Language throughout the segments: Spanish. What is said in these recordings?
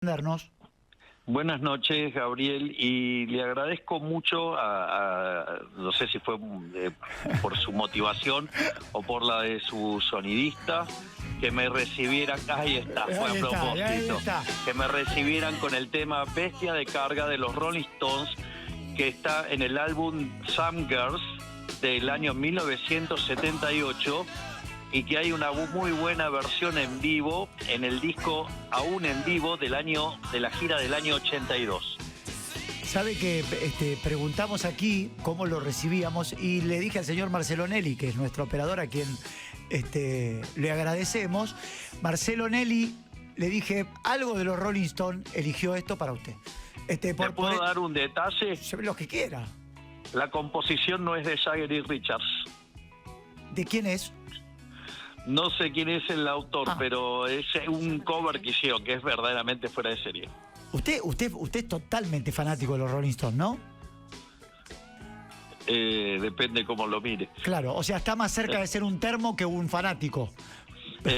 Atendernos. Buenas noches, Gabriel, y le agradezco mucho no sé si fue por su motivación o por la de su sonidista, que me recibieran, ahí está, fue a propósito, que me recibieran con el tema Bestia de Carga de los Rolling Stones, que está en el álbum Some Girls del año 1978, y que hay una muy buena versión en vivo en el disco Aún en Vivo de la gira del año 82. Sabe que preguntamos aquí cómo lo recibíamos y le dije al señor Marcelo Nelly, que es nuestro operador, a quien le agradecemos. Marcelo Nelly, le dije, algo de los Rolling Stones eligió esto para usted. ¿Te puedo dar un detalle? Lo que quiera. La composición no es de Jagger y Richards. ¿De quién es? No sé quién es el autor, pero es un cover que hicieron, que es verdaderamente fuera de serie. Usted es totalmente fanático de los Rolling Stones, ¿no? Depende cómo lo mire. Claro, o sea, está más cerca de ser un termo que un fanático.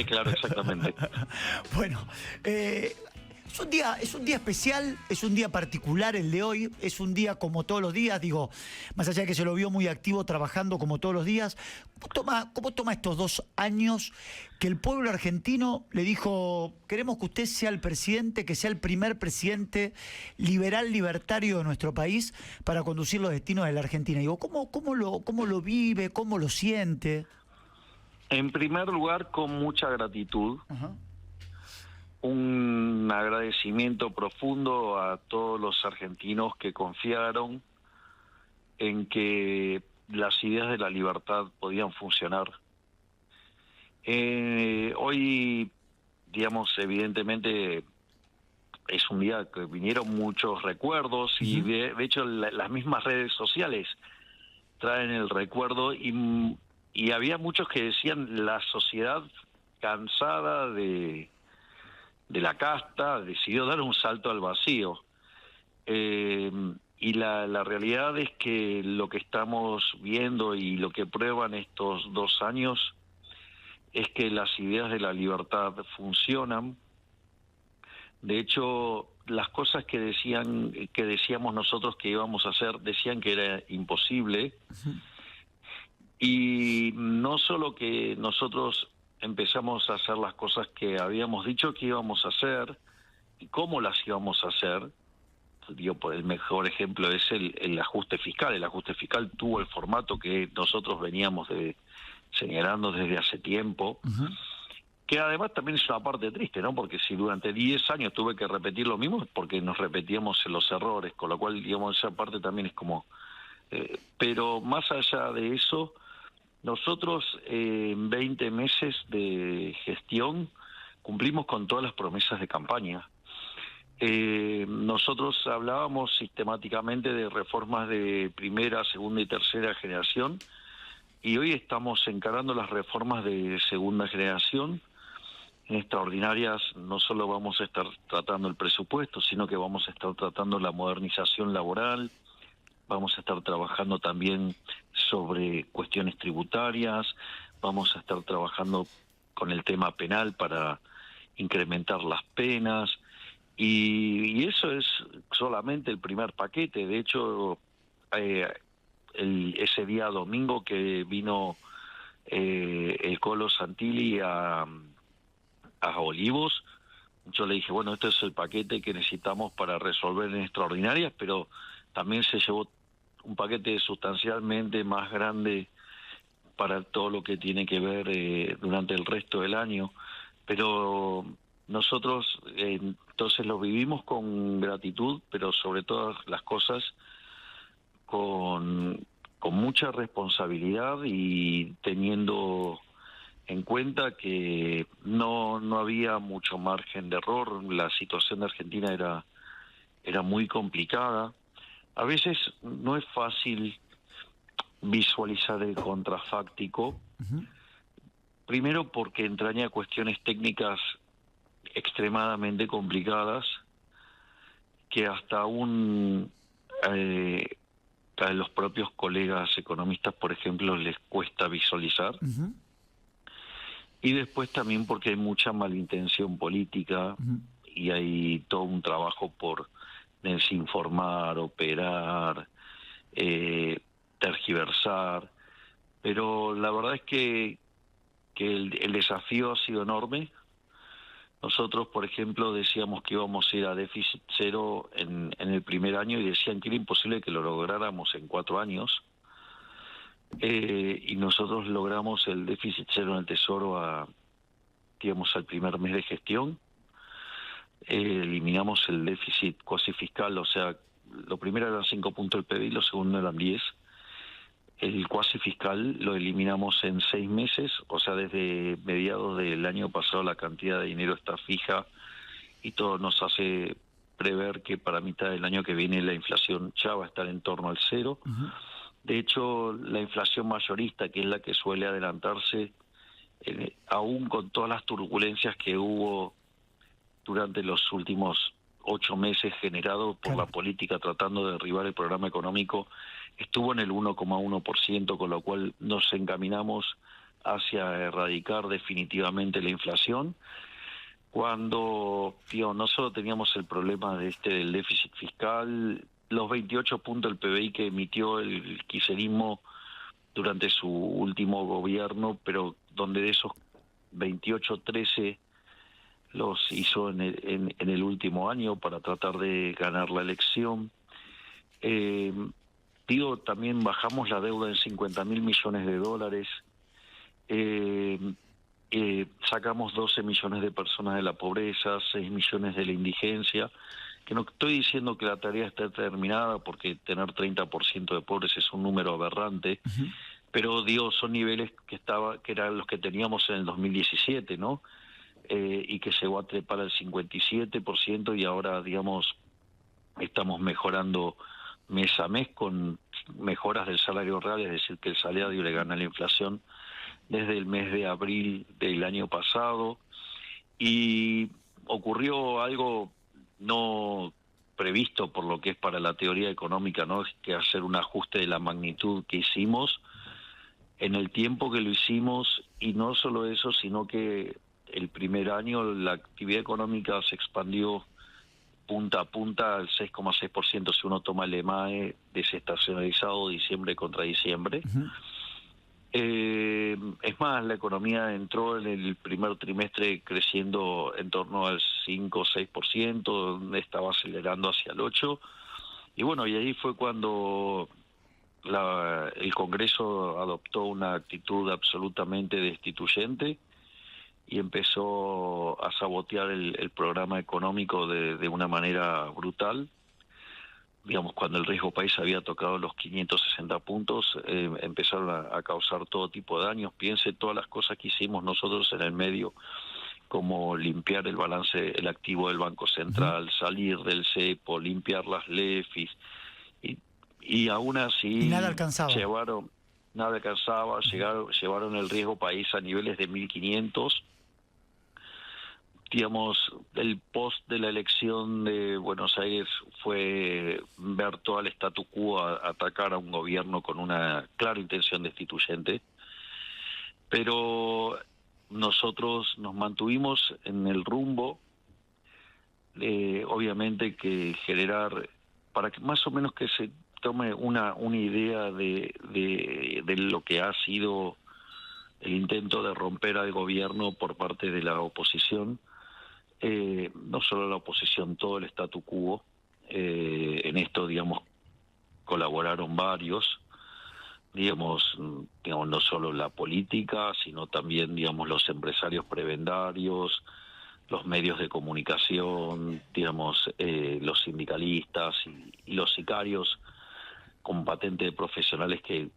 Claro, exactamente. Bueno, es un día especial, es un día particular el de hoy, es un día como todos los días, digo, más allá de que se lo vio muy activo trabajando como todos los días. ¿Cómo toma estos 2 años que el pueblo argentino le dijo, queremos que usted sea el presidente, que sea el primer presidente liberal, libertario de nuestro país para conducir los destinos de la Argentina? Digo, ¿cómo lo vive, cómo lo siente? En primer lugar, con mucha gratitud. Ajá. Un agradecimiento profundo a todos los argentinos que confiaron en que las ideas de la libertad podían funcionar. Hoy, digamos, evidentemente es un día que vinieron muchos recuerdos y de hecho las mismas redes sociales traen el recuerdo y había muchos que decían la sociedad cansada de la casta decidió dar un salto al vacío. Y la realidad es que lo que estamos viendo y lo que prueban estos 2 años es que las ideas de la libertad funcionan. De hecho, las cosas que decíamos nosotros que íbamos a hacer, decían que era imposible. Y no solo que nosotros empezamos a hacer las cosas que habíamos dicho que íbamos a hacer y cómo las íbamos a hacer. Digo, el mejor ejemplo es el ajuste fiscal. El ajuste fiscal tuvo el formato que nosotros veníamos señalando desde hace tiempo, que además también es una parte triste, ¿no? Porque si durante 10 años tuve que repetir lo mismo, es porque nos repetíamos en los errores, con lo cual, digamos, esa parte también es como... pero más allá de eso, nosotros en 20 meses de gestión cumplimos con todas las promesas de campaña. Nosotros hablábamos sistemáticamente de reformas de primera, segunda y tercera generación, y hoy estamos encarando las reformas de segunda generación. En extraordinarias no solo vamos a estar tratando el presupuesto, sino que vamos a estar tratando la modernización laboral, vamos a estar trabajando también sobre cuestiones tributarias, vamos a estar trabajando con el tema penal para incrementar las penas, y eso es solamente el primer paquete. De hecho, ese día domingo que vino el Colo Santilli a Olivos, yo le dije, bueno, este es el paquete que necesitamos para resolver en extraordinarias, pero también se llevó un paquete sustancialmente más grande para todo lo que tiene que ver durante el resto del año. Pero nosotros entonces lo vivimos con gratitud, pero sobre todas las cosas con mucha responsabilidad y teniendo en cuenta que no había mucho margen de error. La situación de Argentina era muy complicada. A veces no es fácil visualizar el contrafáctico, primero porque entraña cuestiones técnicas extremadamente complicadas que hasta aún a los propios colegas economistas, por ejemplo, les cuesta visualizar. Y después también porque hay mucha malintención política y hay todo un trabajo por desinformar, operar, tergiversar, pero la verdad es que el desafío ha sido enorme. Nosotros, por ejemplo, decíamos que íbamos a ir a déficit cero en el primer año y decían que era imposible que lo lográramos en 4 años. Y nosotros logramos el déficit cero en el Tesoro digamos, al primer mes de gestión. Eliminamos el déficit cuasi fiscal, o sea, lo primero eran 5 puntos del PBI, lo segundo eran 10. El cuasi fiscal lo eliminamos en 6 meses, o sea, desde mediados del año pasado la cantidad de dinero está fija y todo nos hace prever que para mitad del año que viene la inflación ya va a estar en torno al cero. De hecho, la inflación mayorista, que es la que suele adelantarse, aún con todas las turbulencias que hubo durante los últimos 8 meses generado por la política tratando de derribar el programa económico, estuvo en el 1,1%, con lo cual nos encaminamos hacia erradicar definitivamente la inflación. Cuando, no solo teníamos el problema del déficit fiscal, los 28 puntos del PBI que emitió el kirchnerismo durante su último gobierno, pero donde de esos 28, 13 los hizo en el último año para tratar de ganar la elección. También bajamos la deuda en 50.000 millones de dólares. Sacamos 12 millones de personas de la pobreza, 6 millones de la indigencia. Que no estoy diciendo que la tarea esté terminada, porque tener 30% de pobres es un número aberrante, pero son niveles que eran los que teníamos en el 2017, ¿no? Y que llegó a trepar al 57%, y ahora, digamos, estamos mejorando mes a mes con mejoras del salario real, es decir, que el salario le gana la inflación desde el mes de abril del año pasado. Y ocurrió algo no previsto por lo que es para la teoría económica, ¿no? Es que hacer un ajuste de la magnitud que hicimos en el tiempo que lo hicimos, y no solo eso, sino que el primer año la actividad económica se expandió punta a punta al 6,6% si uno toma el EMAE desestacionalizado diciembre contra diciembre. Es más, la economía entró en el primer trimestre creciendo en torno al 5 o 6%, estaba acelerando hacia el 8%, y bueno, y ahí fue cuando el Congreso adoptó una actitud absolutamente destituyente y empezó a sabotear el programa económico de una manera brutal. Digamos, cuando el riesgo país había tocado los 560 puntos, empezaron a causar todo tipo de daños. Piense todas las cosas que hicimos nosotros en el medio, como limpiar el balance, el activo del Banco Central, salir del cepo, limpiar las LEFIs, y aún así y nada alcanzaba. Llevaron el riesgo país a niveles de 1.500. Digamos, el post de la elección de Buenos Aires fue ver todo el statu quo, atacar a un gobierno con una clara intención destituyente, pero nosotros nos mantuvimos en el rumbo, obviamente que generar, para que más o menos que se tome una idea de lo que ha sido el intento de romper al gobierno por parte de la oposición. No solo la oposición, todo el statu quo. En esto, digamos, colaboraron varios, digamos, no solo la política, sino también, digamos, los empresarios prebendarios, los medios de comunicación, digamos, los sindicalistas y los sicarios con patente de profesionales que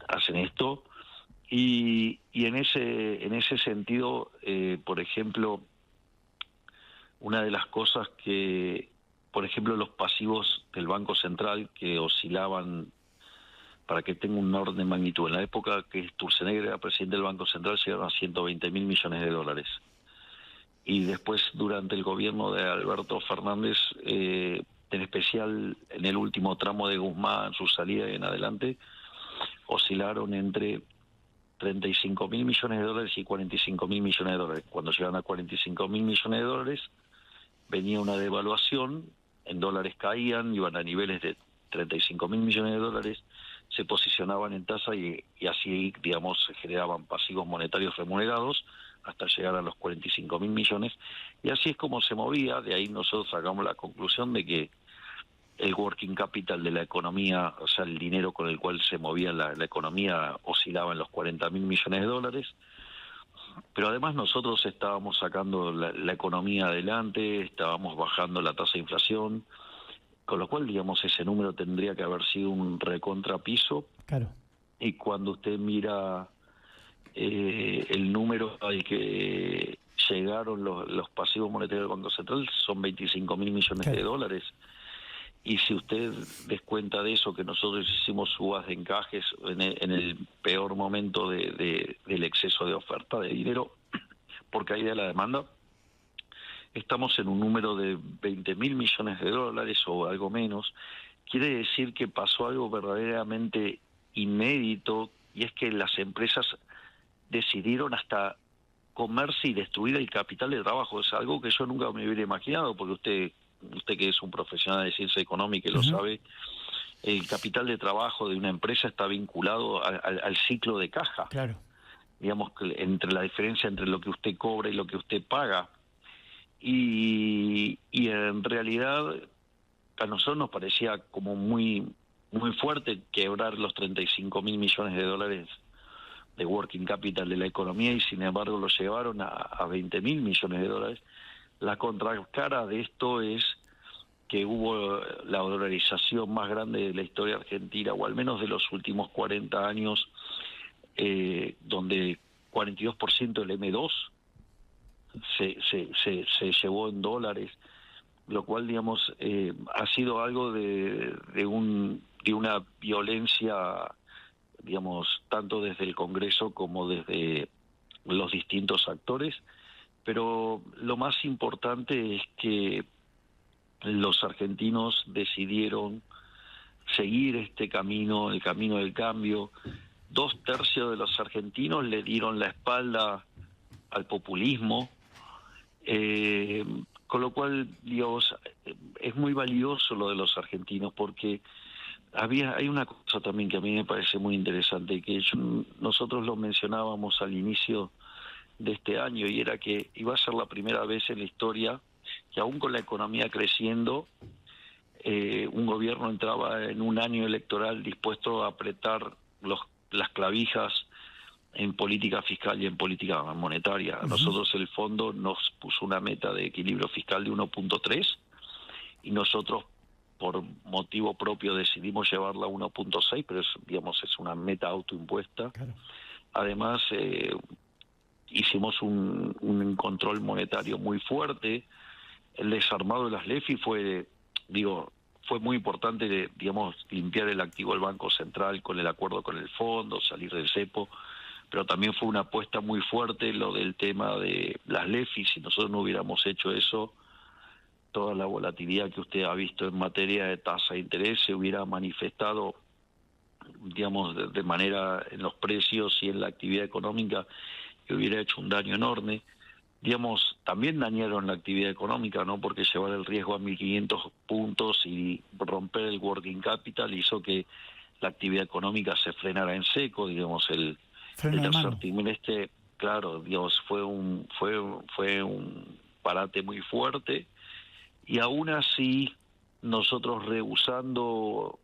hacen esto. Y en ese sentido, por ejemplo, una de las cosas que, por ejemplo, los pasivos del Banco Central que oscilaban, para que tenga un orden de magnitud, en la época que Sturzenegger era presidente del Banco Central llegaron a 120.000 millones de dólares. Y después, durante el gobierno de Alberto Fernández, en especial en el último tramo de Guzmán, su salida en adelante, oscilaron entre 35.000 millones de dólares y 45.000 millones de dólares. Cuando llegan a 45.000 millones de dólares, venía una devaluación, en dólares caían, iban a niveles de 35.000 millones de dólares, se posicionaban en tasa y así, digamos, se generaban pasivos monetarios remunerados hasta llegar a los 45.000 millones, y así es como se movía. De ahí nosotros sacamos la conclusión de que el working capital de la economía, o sea, el dinero con el cual se movía la economía, oscilaba en los 40.000 millones de dólares, pero además nosotros estábamos sacando la economía adelante, estábamos bajando la tasa de inflación, con lo cual, digamos, ese número tendría que haber sido un recontrapiso. Claro. Y cuando usted mira el número al que llegaron los pasivos monetarios del Banco Central, son 25.000 millones Claro. de dólares. Y si usted descuenta de eso que nosotros hicimos subas de encajes en el peor momento del exceso de oferta de dinero por caída de la demanda, estamos en un número de 20.000 millones de dólares o algo menos. Quiere decir que pasó algo verdaderamente inédito, y es que las empresas decidieron hasta comerse y destruir el capital de trabajo. Es algo que yo nunca me hubiera imaginado, porque usted que es un profesional de ciencia económica y lo sabe, el capital de trabajo de una empresa está vinculado al ciclo de caja. Claro. Digamos, entre la diferencia entre lo que usted cobra y lo que usted paga. Y en realidad a nosotros nos parecía como muy fuerte quebrar los 35.000 millones de dólares de working capital de la economía, y sin embargo lo llevaron a 20.000 millones de dólares. La contracara de esto es que hubo la dolarización más grande de la historia argentina, o al menos de los últimos 40 años, donde 42% del M2 se llevó en dólares, lo cual, digamos, ha sido algo de una violencia, digamos, tanto desde el Congreso como desde los distintos actores. Pero lo más importante es que los argentinos decidieron seguir este camino, el camino del cambio. 2/3 de los argentinos le dieron la espalda al populismo, con lo cual, Dios, es muy valioso lo de los argentinos, porque hay una cosa también que a mí me parece muy interesante, que nosotros lo mencionábamos al inicio de este año, y era que iba a ser la primera vez en la historia que, aún con la economía creciendo, un gobierno entraba en un año electoral dispuesto a apretar las clavijas en política fiscal y en política monetaria. A nosotros el fondo nos puso una meta de equilibrio fiscal de 1.3, y nosotros por motivo propio decidimos llevarla a 1.6, pero es una meta autoimpuesta. Claro. Además, hicimos un control monetario muy fuerte. El desarmado de las LEFI fue muy importante, limpiar el activo del Banco Central con el acuerdo con el fondo, salir del cepo, pero también fue una apuesta muy fuerte lo del tema de las LEFI. Si nosotros no hubiéramos hecho eso, toda la volatilidad que usted ha visto en materia de tasa de interés se hubiera manifestado, de manera en los precios y en la actividad económica, que hubiera hecho un daño enorme. También dañaron la actividad económica, ¿no? Porque llevar el riesgo a 1.500 puntos y romper el working capital hizo que la actividad económica se frenara en seco. El tercer trimestre, claro, fue un parate muy fuerte, y aún así nosotros, rehusando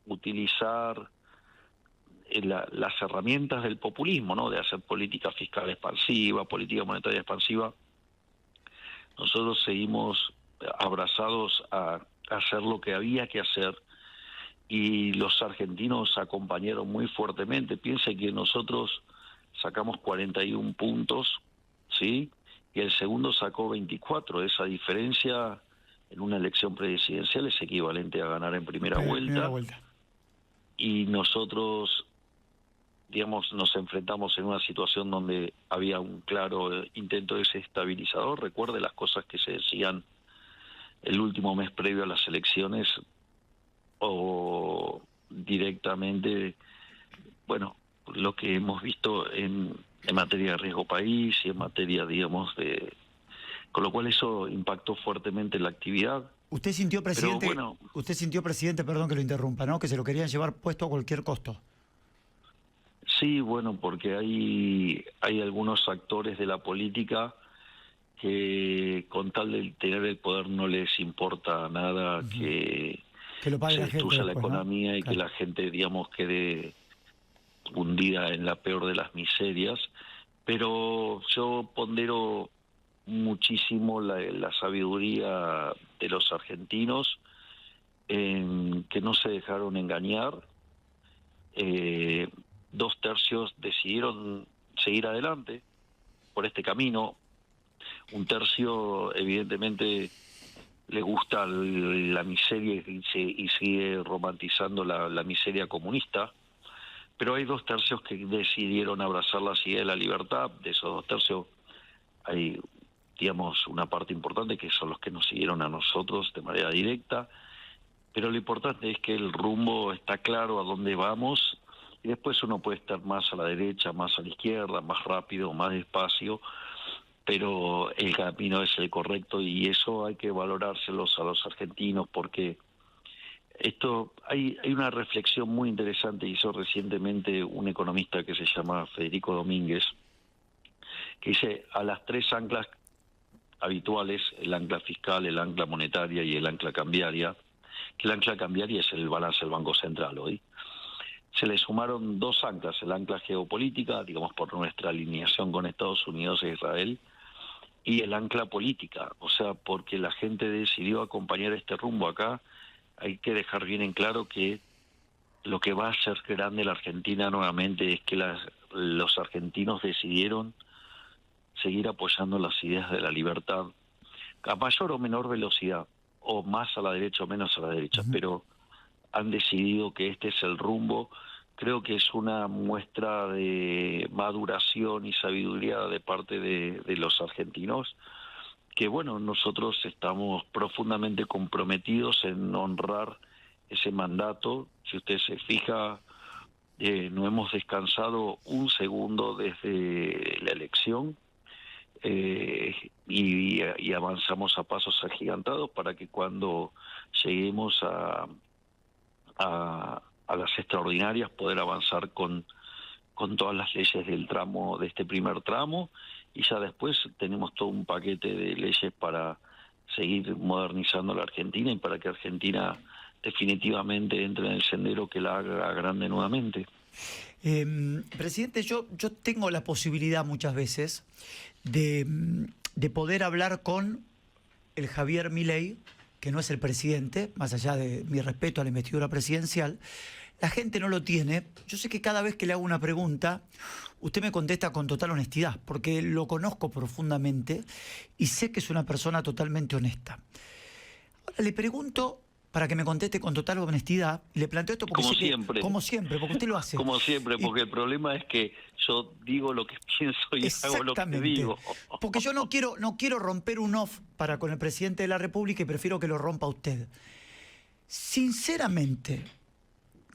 utilizar las herramientas del populismo, ¿no? De hacer política fiscal expansiva, política monetaria expansiva, nosotros seguimos abrazados a hacer lo que había que hacer, y los argentinos acompañaron muy fuertemente. Piense que nosotros sacamos 41 puntos, ¿sí? Y el segundo sacó 24. Esa diferencia en una elección presidencial es equivalente a ganar en primera vuelta. Y nosotros, nos enfrentamos en una situación donde había un claro intento desestabilizador. Recuerde las cosas que se decían el último mes previo a las elecciones, o directamente, lo que hemos visto en materia de riesgo país y en materia, de con lo cual eso impactó fuertemente la actividad. Usted sintió, presidente, Pero bueno, perdón que lo interrumpa, ¿no? Que se lo querían llevar puesto a cualquier costo. sí, bueno, porque hay algunos actores de la política que con tal de tener el poder no les importa nada que Que lo pague se la gente destruya la después, ¿no? economía y que Claro. la gente, digamos, quede hundida en la peor de las miserias. Pero yo pondero muchísimo la sabiduría de los argentinos, en que no se dejaron engañar. 2/3 decidieron seguir adelante por este camino. 1/3 evidentemente le gusta la miseria y sigue romantizando la miseria comunista, pero hay 2/3 que decidieron abrazar la idea de la libertad. De esos 2/3 hay, digamos, una parte importante que son los que nos siguieron a nosotros de manera directa, pero lo importante es que el rumbo está claro a dónde vamos, y después uno puede estar más a la derecha, más a la izquierda, más rápido, más despacio, pero el camino es el correcto, y eso hay que valorárselos a los argentinos, porque hay una reflexión muy interesante, hizo recientemente un economista que se llama Federico Domínguez, que dice: a las 3 anclas habituales, el ancla fiscal, el ancla monetaria y el ancla cambiaria, que el ancla cambiaria es el balance del Banco Central hoy, se le sumaron 2 anclas: el ancla geopolítica, digamos, por nuestra alineación con Estados Unidos e Israel, y el ancla política, o sea, porque la gente decidió acompañar este rumbo acá. Hay que dejar bien en claro que lo que va a hacer grande la Argentina nuevamente es que los argentinos decidieron seguir apoyando las ideas de la libertad, a mayor o menor velocidad, o más a la derecha o menos a la derecha, pero han decidido que este es el rumbo. Creo que es una muestra de maduración y sabiduría de parte de los argentinos, que bueno, nosotros estamos profundamente comprometidos en honrar ese mandato. Si usted se fija, no hemos descansado un segundo desde la elección, y avanzamos a pasos agigantados para que cuando lleguemos a las extraordinarias poder avanzar con todas las leyes del tramo, de este primer tramo, y ya después tenemos todo un paquete de leyes para seguir modernizando la Argentina y para que Argentina definitivamente entre en el sendero que la haga grande nuevamente. Presidente, yo tengo la posibilidad muchas veces de poder hablar con el Javier Milei, que no es el presidente, más allá de mi respeto a la investidura presidencial. La gente no lo tiene. Yo sé que cada vez que le hago una pregunta, usted me contesta con total honestidad, porque lo conozco profundamente y sé que es una persona totalmente honesta. Ahora le pregunto, para que me conteste con total honestidad, y le planteo esto porque Como sé que, siempre. como siempre, porque usted lo hace. Como siempre, porque el problema es que yo digo lo que pienso y hago lo que digo. Porque yo no quiero romper un off para con el presidente de la República y prefiero que lo rompa usted. Sinceramente,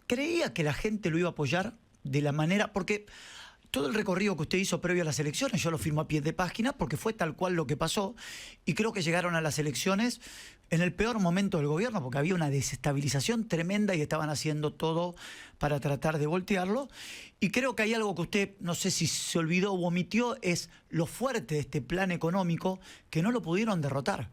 ¿creía que la gente lo iba a apoyar de la manera? Porque todo el recorrido que usted hizo previo a las elecciones, yo lo firmo a pie de página, porque fue tal cual lo que pasó, y creo que llegaron a las elecciones en el peor momento del gobierno, porque había una desestabilización tremenda y estaban haciendo todo para tratar de voltearlo. Y creo que hay algo que usted, no sé si se olvidó o omitió, es lo fuerte de este plan económico, que no lo pudieron derrotar.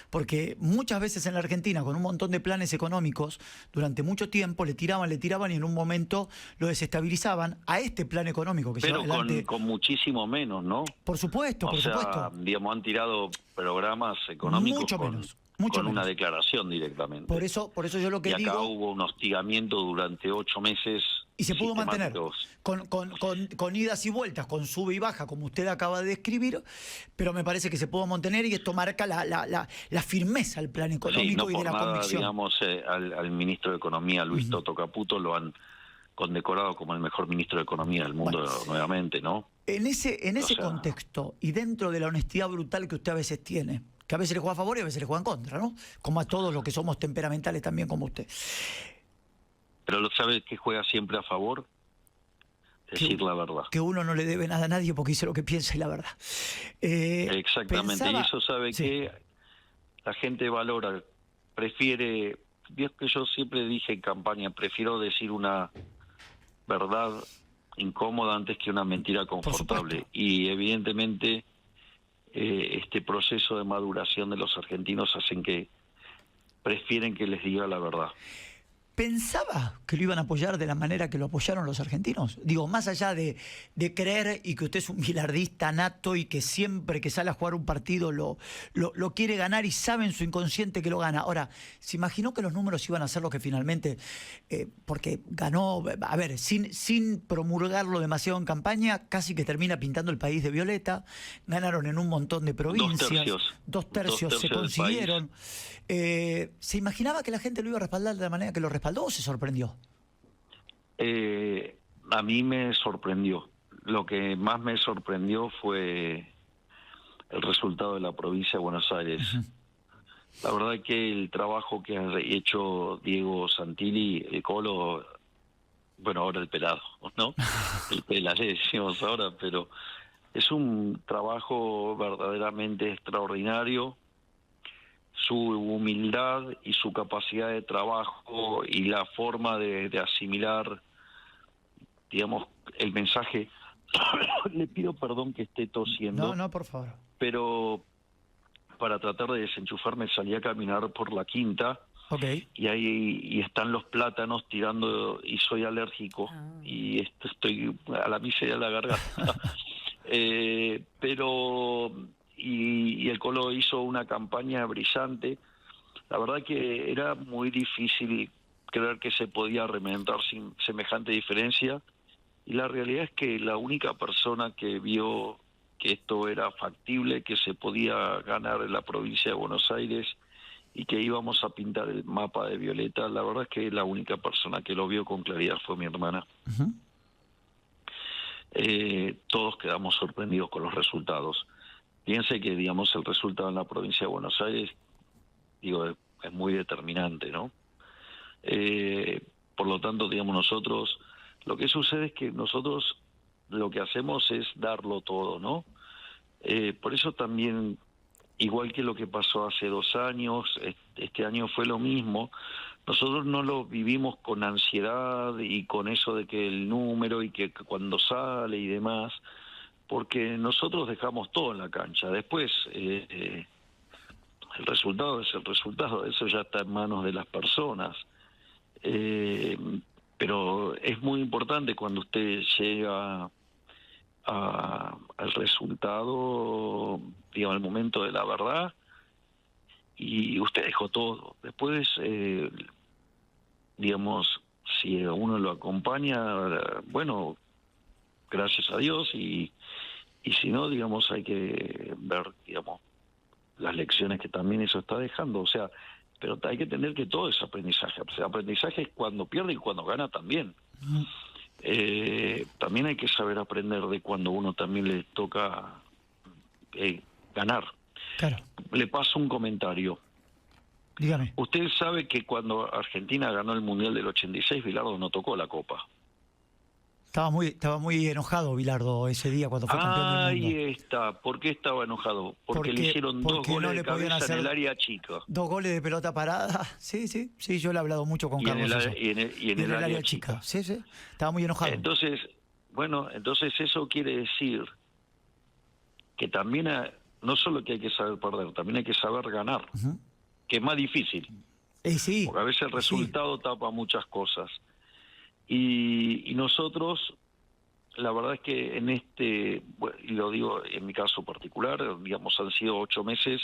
Porque muchas veces en la Argentina, con un montón de planes económicos, durante mucho tiempo le tiraban y en un momento lo desestabilizaban a este plan económico que pero lleva adelante. con muchísimo menos, ¿no? Por supuesto, O por sea, supuesto. digamos, han tirado programas económicos Mucho con menos. Mucho una menos. declaración directamente. Por eso yo lo que y acá digo... hubo un hostigamiento durante 8 meses. Y se pudo mantener sistemáticos. con idas y vueltas, con sube y baja, como usted acaba de describir, pero me parece que se pudo mantener, y esto marca la firmeza del plan económico, Sí, no y por de la nada, convicción. digamos, al ministro de Economía, Luis Toto Caputo, lo han condecorado como el mejor ministro de Economía del mundo, Bueno, nuevamente, ¿no? En ese contexto, y dentro de la honestidad brutal que usted a veces tiene, que a veces le juega a favor y a veces le juega en contra, ¿no? Como a todos los que somos temperamentales también como usted. Pero ¿sabe que juega siempre a favor? decir la verdad. Que uno no le debe nada a nadie porque dice lo que piensa y la verdad. Exactamente, y eso sabe que la gente valora, prefiere, Dios, que yo siempre dije en campaña, prefiero decir una verdad incómoda antes que una mentira confortable. Y evidentemente este proceso de maduración de los argentinos hacen que prefieren que les diga la verdad. ¿Pensaba que lo iban a apoyar de la manera que lo apoyaron los argentinos? Digo, más allá de creer y que usted es un bilardista nato y que siempre que sale a jugar un partido lo quiere ganar y sabe en su inconsciente que lo gana. Ahora, ¿se imaginó que los números iban a ser lo que finalmente, porque ganó, a ver, sin promulgarlo demasiado en campaña, casi que termina pintando el país de violeta, ganaron en un montón de provincias, dos tercios se consiguieron. ¿Se imaginaba que la gente lo iba a respaldar de la manera que lo respaldó o se sorprendió? A mí me sorprendió. Lo que más me sorprendió fue el resultado de la provincia de Buenos Aires. La verdad es que el trabajo que ha hecho Diego Santilli, el Colo, bueno, ahora el pelado, ¿no? El pelado decimos ahora, pero es un trabajo verdaderamente extraordinario. Su humildad y su capacidad de trabajo y la forma de asimilar, digamos, el mensaje. Le pido perdón que esté tosiendo. No, por favor. Pero para tratar de desenchufarme salí a caminar por la quinta. Okay. Y ahí están los plátanos tirando y soy alérgico y estoy a la miseria de la garganta. Pero el Colo hizo una campaña brillante. La verdad que era muy difícil creer que se podía remediar sin semejante diferencia, y la realidad es que la única persona que vio que esto era factible, que se podía ganar en la provincia de Buenos Aires y que íbamos a pintar el mapa de violeta, la verdad es que la única persona que lo vio con claridad fue mi hermana. Todos quedamos sorprendidos con los resultados. Piense que, digamos, el resultado en la provincia de Buenos Aires, digo, es muy determinante, ¿no? Por lo tanto, digamos, nosotros, lo que sucede es que nosotros lo que hacemos es darlo todo, ¿no? Por eso también, igual que lo que pasó hace 2 años, este año fue lo mismo. Nosotros no lo vivimos con ansiedad y con eso de que el número y que cuando sale y demás, porque nosotros dejamos todo en la cancha. Después, el resultado es el resultado, eso ya está en manos de las personas. Pero es muy importante cuando usted llega al resultado, digamos, al momento de la verdad, y usted dejó todo. Después, digamos, si a uno lo acompaña, bueno, gracias a Dios, y si no, digamos, hay que ver, digamos, las lecciones que también eso está dejando. O sea, pero hay que entender que todo es aprendizaje. O sea, aprendizaje es cuando pierde y cuando gana también. También hay que saber aprender de cuando uno también le toca ganar. Claro. Le paso un comentario. Dígame. Usted sabe que cuando Argentina ganó el Mundial del 86, Bilardo no tocó la copa. Estaba muy enojado Bilardo ese día cuando fue campeón del mundo. Ahí está. ¿Por qué estaba enojado? Porque le hicieron 2 goles no de cabeza en el área chica. 2 goles de pelota parada. Sí, yo le he hablado mucho con Carlos. Y en el área chica. Sí. Estaba muy enojado. Entonces eso quiere decir que también no solo que hay que saber perder, también hay que saber ganar, que es más difícil. Sí. Porque a veces el resultado tapa muchas cosas. Y nosotros, la verdad es que y lo digo en mi caso particular, digamos, han sido 8 meses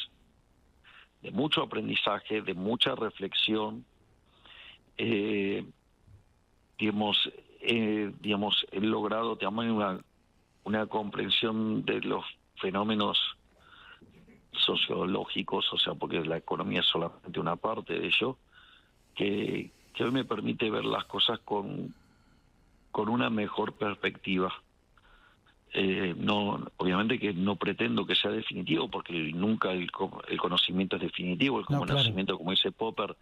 de mucho aprendizaje, de mucha reflexión. Digamos, he logrado también una comprensión de los fenómenos sociológicos, o sea, porque la economía es solamente una parte de ello, que hoy me permite ver las cosas con una mejor perspectiva. No, obviamente que no pretendo que sea definitivo, porque nunca el conocimiento es definitivo, el conocimiento, como dice Popper,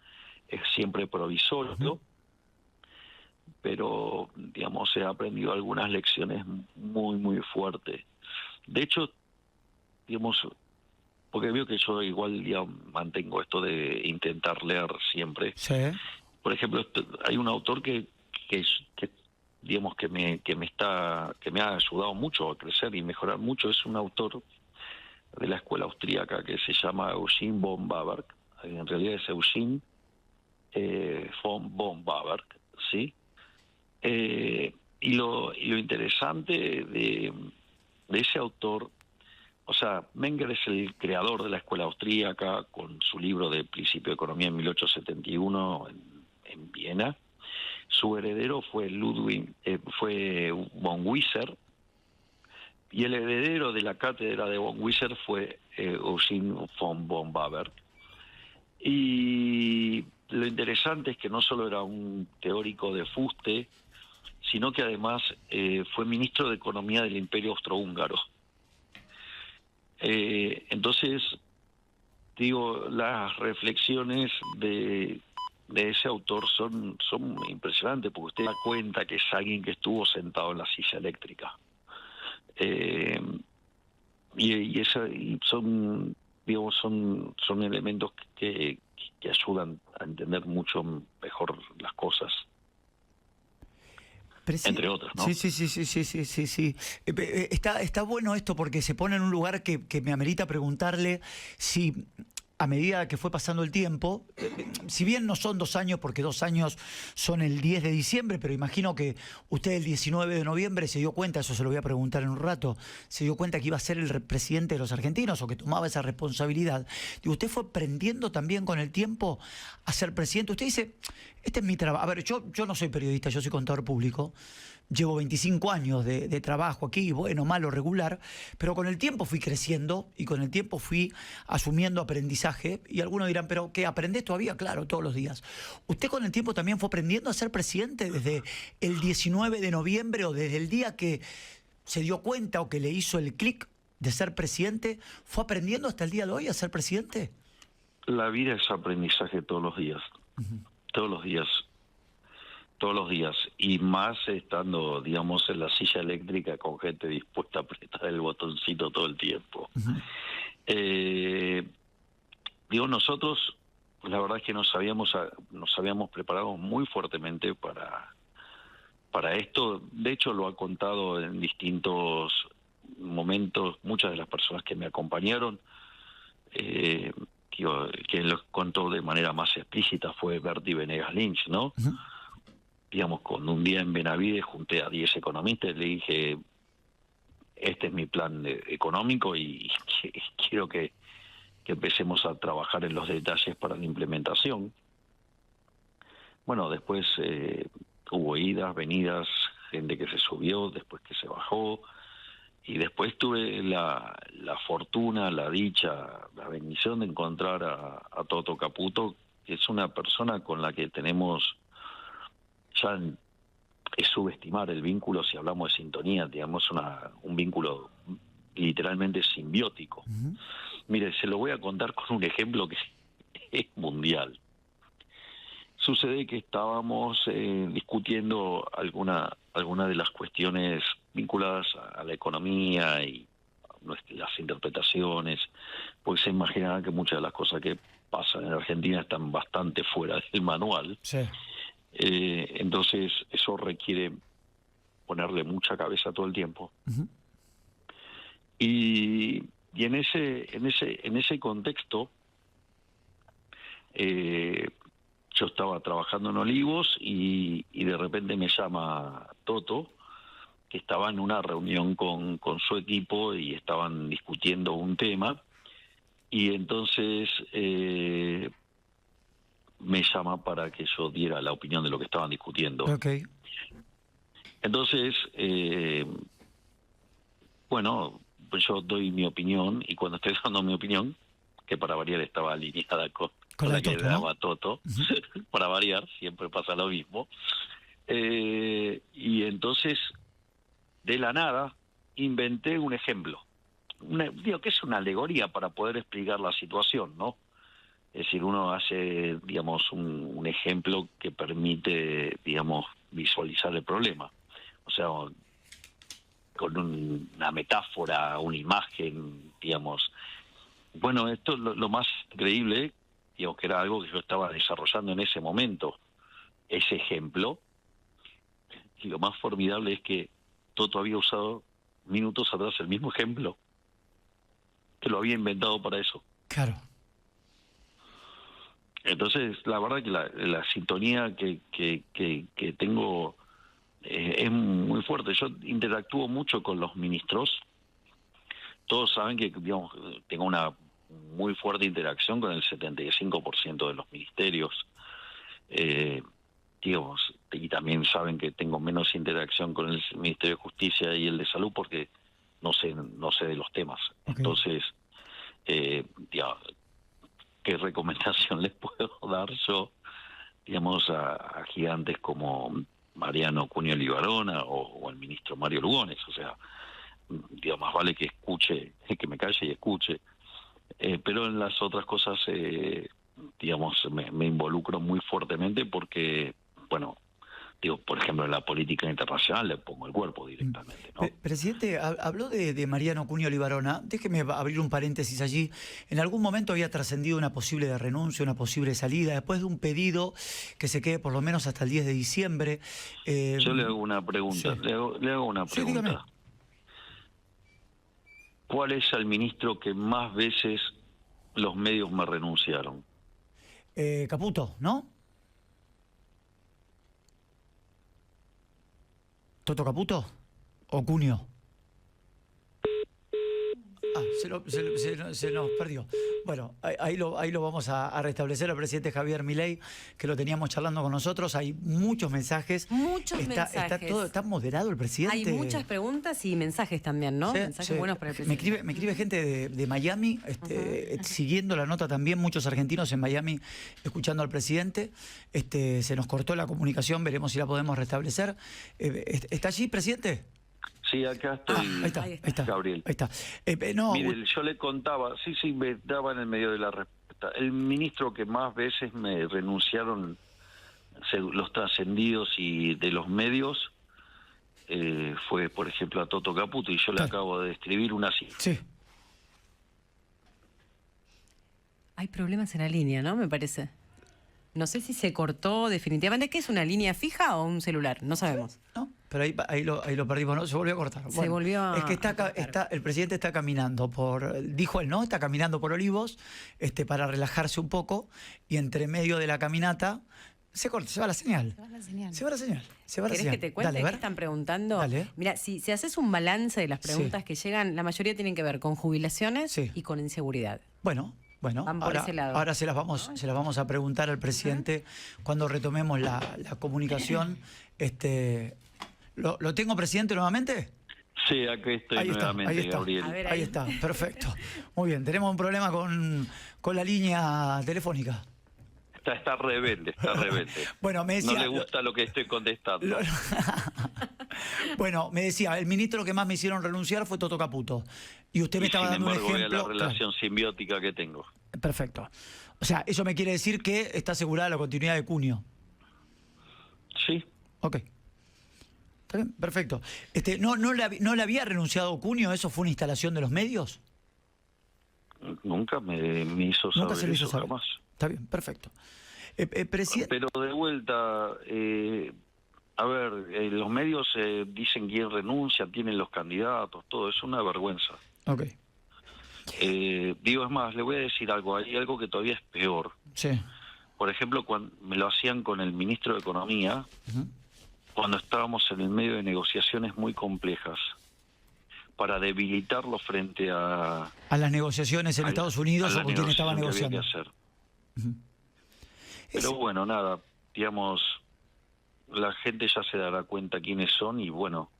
es siempre provisorio, pero digamos he aprendido algunas lecciones muy, muy fuertes. De hecho, digamos, porque veo que yo igual ya mantengo esto de intentar leer siempre. Sí. Por ejemplo, hay un autor que digamos que me ha ayudado mucho a crecer y mejorar mucho. Es un autor de la escuela austríaca que se llama Eugene von Bauer. En realidad es Eugene von Bauer, ¿sí? Y lo interesante de ese autor, o sea, Menger es el creador de la escuela austríaca con su libro de Principio de Economía en 1871 en Viena. Su heredero fue fue von Wieser, y el heredero de la cátedra de von Wieser fue Eugene von Bauer. Y lo interesante es que no solo era un teórico de fuste, sino que además fue ministro de Economía del Imperio Austrohúngaro. Entonces, digo, las reflexiones de ese autor son impresionantes, porque usted da cuenta que es alguien que estuvo sentado en la silla eléctrica. Y son, digamos, son elementos que ayudan a entender mucho mejor las cosas. Entre otras, ¿no? Sí. Está bueno esto porque se pone en un lugar que me amerita preguntarle si, a medida que fue pasando el tiempo, si bien no son 2 años, porque 2 años son el 10 de diciembre, pero imagino que usted el 19 de noviembre se dio cuenta, eso se lo voy a preguntar en un rato, se dio cuenta que iba a ser el presidente de los argentinos o que tomaba esa responsabilidad. Digo, ¿usted fue aprendiendo también con el tiempo a ser presidente? Usted dice, este es mi trabajo. A ver, yo no soy periodista, yo soy contador público. Llevo 25 años de trabajo aquí, bueno, malo, regular, pero con el tiempo fui creciendo y con el tiempo fui asumiendo aprendizaje. Y algunos dirán, ¿pero qué? ¿Aprendés todavía? Claro, todos los días. ¿Usted con el tiempo también fue aprendiendo a ser presidente desde el 19 de noviembre o desde el día que se dio cuenta o que le hizo el clic de ser presidente? ¿Fue aprendiendo hasta el día de hoy a ser presidente? La vida es aprendizaje todos los días. Uh-huh. Todos los días, y más estando, digamos, en la silla eléctrica con gente dispuesta a apretar el botoncito todo el tiempo. Uh-huh. Digo, nosotros, la verdad es que nos habíamos preparado muy fuertemente para esto. De hecho, lo ha contado en distintos momentos muchas de las personas que me acompañaron. Quien lo contó de manera más explícita fue Bertie Venegas Lynch, ¿no? Uh-huh. Digamos, cuando un día en Benavides junté a 10 economistas y le dije, este es mi plan económico y quiero que empecemos a trabajar en los detalles para la implementación. Bueno, después hubo idas, venidas, gente que se subió, después que se bajó, y después tuve la fortuna, la dicha, la bendición de encontrar a Toto Caputo, que es una persona con la que tenemos... Ya es subestimar el vínculo si hablamos de sintonía, digamos, un vínculo literalmente simbiótico. Uh-huh. Mire, se lo voy a contar con un ejemplo que es mundial. Sucede que estábamos discutiendo alguna de las cuestiones vinculadas a la economía y las interpretaciones, porque se imaginarán que muchas de las cosas que pasan en Argentina están bastante fuera del manual. Sí. Entonces eso requiere ponerle mucha cabeza todo el tiempo. Uh-huh. Y en ese contexto yo estaba trabajando en Olivos y de repente me llama Toto, que estaba en una reunión con su equipo y estaban discutiendo un tema, y entonces me llama para que yo diera la opinión de lo que estaban discutiendo. Okay. Entonces, bueno, pues yo doy mi opinión, y cuando estoy dando mi opinión, que para variar estaba alineada con la que daba Toto, uh-huh. Para variar, siempre pasa lo mismo. Y entonces, de la nada, inventé un ejemplo. Digo que es una alegoría para poder explicar la situación, ¿no? Es decir, uno hace, digamos, un ejemplo que permite, digamos, visualizar el problema. O sea, con una metáfora, una imagen, digamos. Bueno, esto es lo más increíble, digamos, que era algo que yo estaba desarrollando en ese momento, ese ejemplo. Y lo más formidable es que Toto había usado minutos atrás el mismo ejemplo, que lo había inventado para eso. Claro. Entonces, la verdad que la sintonía que tengo es muy fuerte. Yo interactúo mucho con los ministros. Todos saben que, digamos, tengo una muy fuerte interacción con el 75% de los ministerios. Digamos, y también saben que tengo menos interacción con el Ministerio de Justicia y el de Salud porque no sé de los temas. Okay. Entonces, digamos, ¿qué recomendación les puedo dar yo, digamos, a gigantes como Mariano Cunio Libarona o el ministro Mario Lugones? O sea, digamos, más vale que escuche, que me calle y escuche. Pero en las otras cosas, digamos, me involucro muy fuertemente porque, bueno, digo, por ejemplo, en la política internacional le pongo el cuerpo directamente, ¿no? Presidente, habló de Mariano Cunio Libarona. Déjeme abrir un paréntesis allí. En algún momento había trascendido una posible renuncia, una posible salida, después de un pedido que se quede por lo menos hasta el 10 de diciembre. Yo le hago una pregunta, sí. le hago una Sí, pregunta. dígame. ¿Cuál es el ministro que más veces los medios me renunciaron? Caputo, ¿no? ¿Toto Caputo o Cunio? Ah, se nos perdió. Bueno, ahí lo vamos a restablecer al presidente Javier Milei, que lo teníamos charlando con nosotros. Hay muchos mensajes. Está moderado el presidente. Hay muchas preguntas y mensajes también, ¿no? Sí, mensajes sí. buenos para el presidente. Me escribe gente de Miami, siguiendo la nota también, muchos argentinos en Miami escuchando al presidente. Se nos cortó la comunicación, veremos si la podemos restablecer. ¿Está allí, presidente? Sí, acá estoy, Ahí está, Gabriel. Ahí está. Mire, yo le contaba, me daba en el medio de la respuesta. El ministro que más veces me renunciaron, los trascendidos y de los medios, fue, por ejemplo, a Toto Caputo, y yo le acabo de describir una cifra. Sí. Hay problemas en la línea, ¿no? Me parece. No sé si se cortó definitivamente. ¿Qué es una línea fija o un celular? No sabemos. No, pero ahí lo perdimos, ¿no? Se volvió a cortar. Se volvió a Es que el presidente está caminando dijo él, ¿no? Está caminando por Olivos, para relajarse un poco, y entre medio de la caminata se corta, se va la señal. Se va la señal. ¿Querés que te cuente qué están preguntando? Dale. Mira, si haces un balance de las preguntas que llegan, la mayoría tienen que ver con jubilaciones y con inseguridad. Bueno, van por ese lado. Ahora se las vamos a preguntar al presidente cuando retomemos la comunicación. ¿Lo tengo, presidente, nuevamente? Sí, aquí estoy nuevamente, Gabriel. Ahí está, perfecto. Muy bien, tenemos un problema con la línea telefónica. Está rebelde. Bueno, me decía, no le gusta lo que estoy contestando. Bueno, me decía, el ministro que más me hicieron renunciar fue Toto Caputo. Y usted me estaba dando un ejemplo. Sin embargo, la relación simbiótica que tengo. Perfecto. O sea, eso me quiere decir que está asegurada la continuidad de Cunio. Sí. Ok. Está bien, perfecto. ¿No le había renunciado Cunio? ¿Eso fue una instalación de los medios? Nunca me hizo saber. Nunca se lo hizo saber. Jamás. Está bien, perfecto. Presidente. Pero de vuelta, a ver, los medios dicen quién renuncia, tienen los candidatos, todo, es una vergüenza. Ok. Es más, le voy a decir algo, hay algo que todavía es peor. Sí. Por ejemplo, cuando me lo hacían con el ministro de Economía, cuando estábamos en el medio de negociaciones muy complejas, para debilitarlo frente a las negociaciones en Estados Unidos o con quien estaba negociando. Pero bueno, nada, digamos, la gente ya se dará cuenta quiénes son y bueno,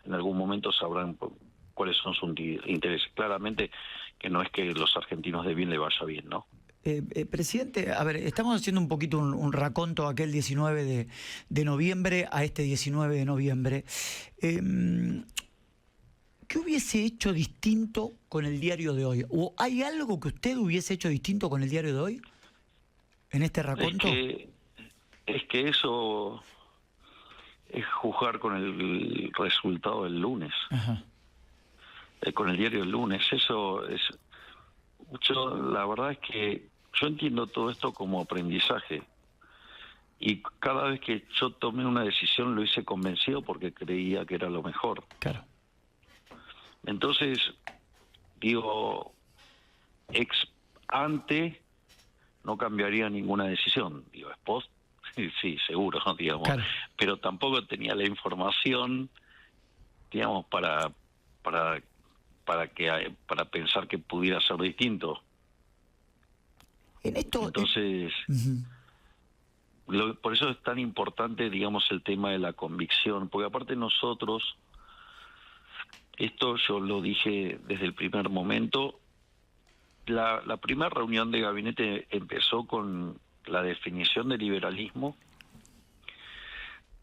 en algún momento sabrán cuáles son sus intereses. Claramente que no es que los argentinos de bien le vaya bien, ¿no? Presidente, a ver, estamos haciendo un poquito un raconto aquel 19 de noviembre a este 19 de noviembre. ¿Qué hubiese hecho distinto con el diario de hoy? ¿O hay algo que usted hubiese hecho distinto con el diario de hoy en este raconto? Es que eso es juzgar con el resultado del lunes, Ajá. con el diario del lunes. Eso es... la verdad es que yo entiendo todo esto como aprendizaje. Y cada vez que yo tomé una decisión lo hice convencido porque creía que era lo mejor. Claro. Entonces, digo, ex ante no cambiaría ninguna decisión. Digo, ex post, sí, seguro, digamos. Claro. Pero tampoco tenía la información, digamos, para pensar que pudiera ser distinto. En esto... Entonces... Ujú. Por eso es tan importante, digamos, el tema de la convicción, porque aparte nosotros, esto yo lo dije desde el primer momento, la primera reunión de gabinete empezó con la definición de liberalismo,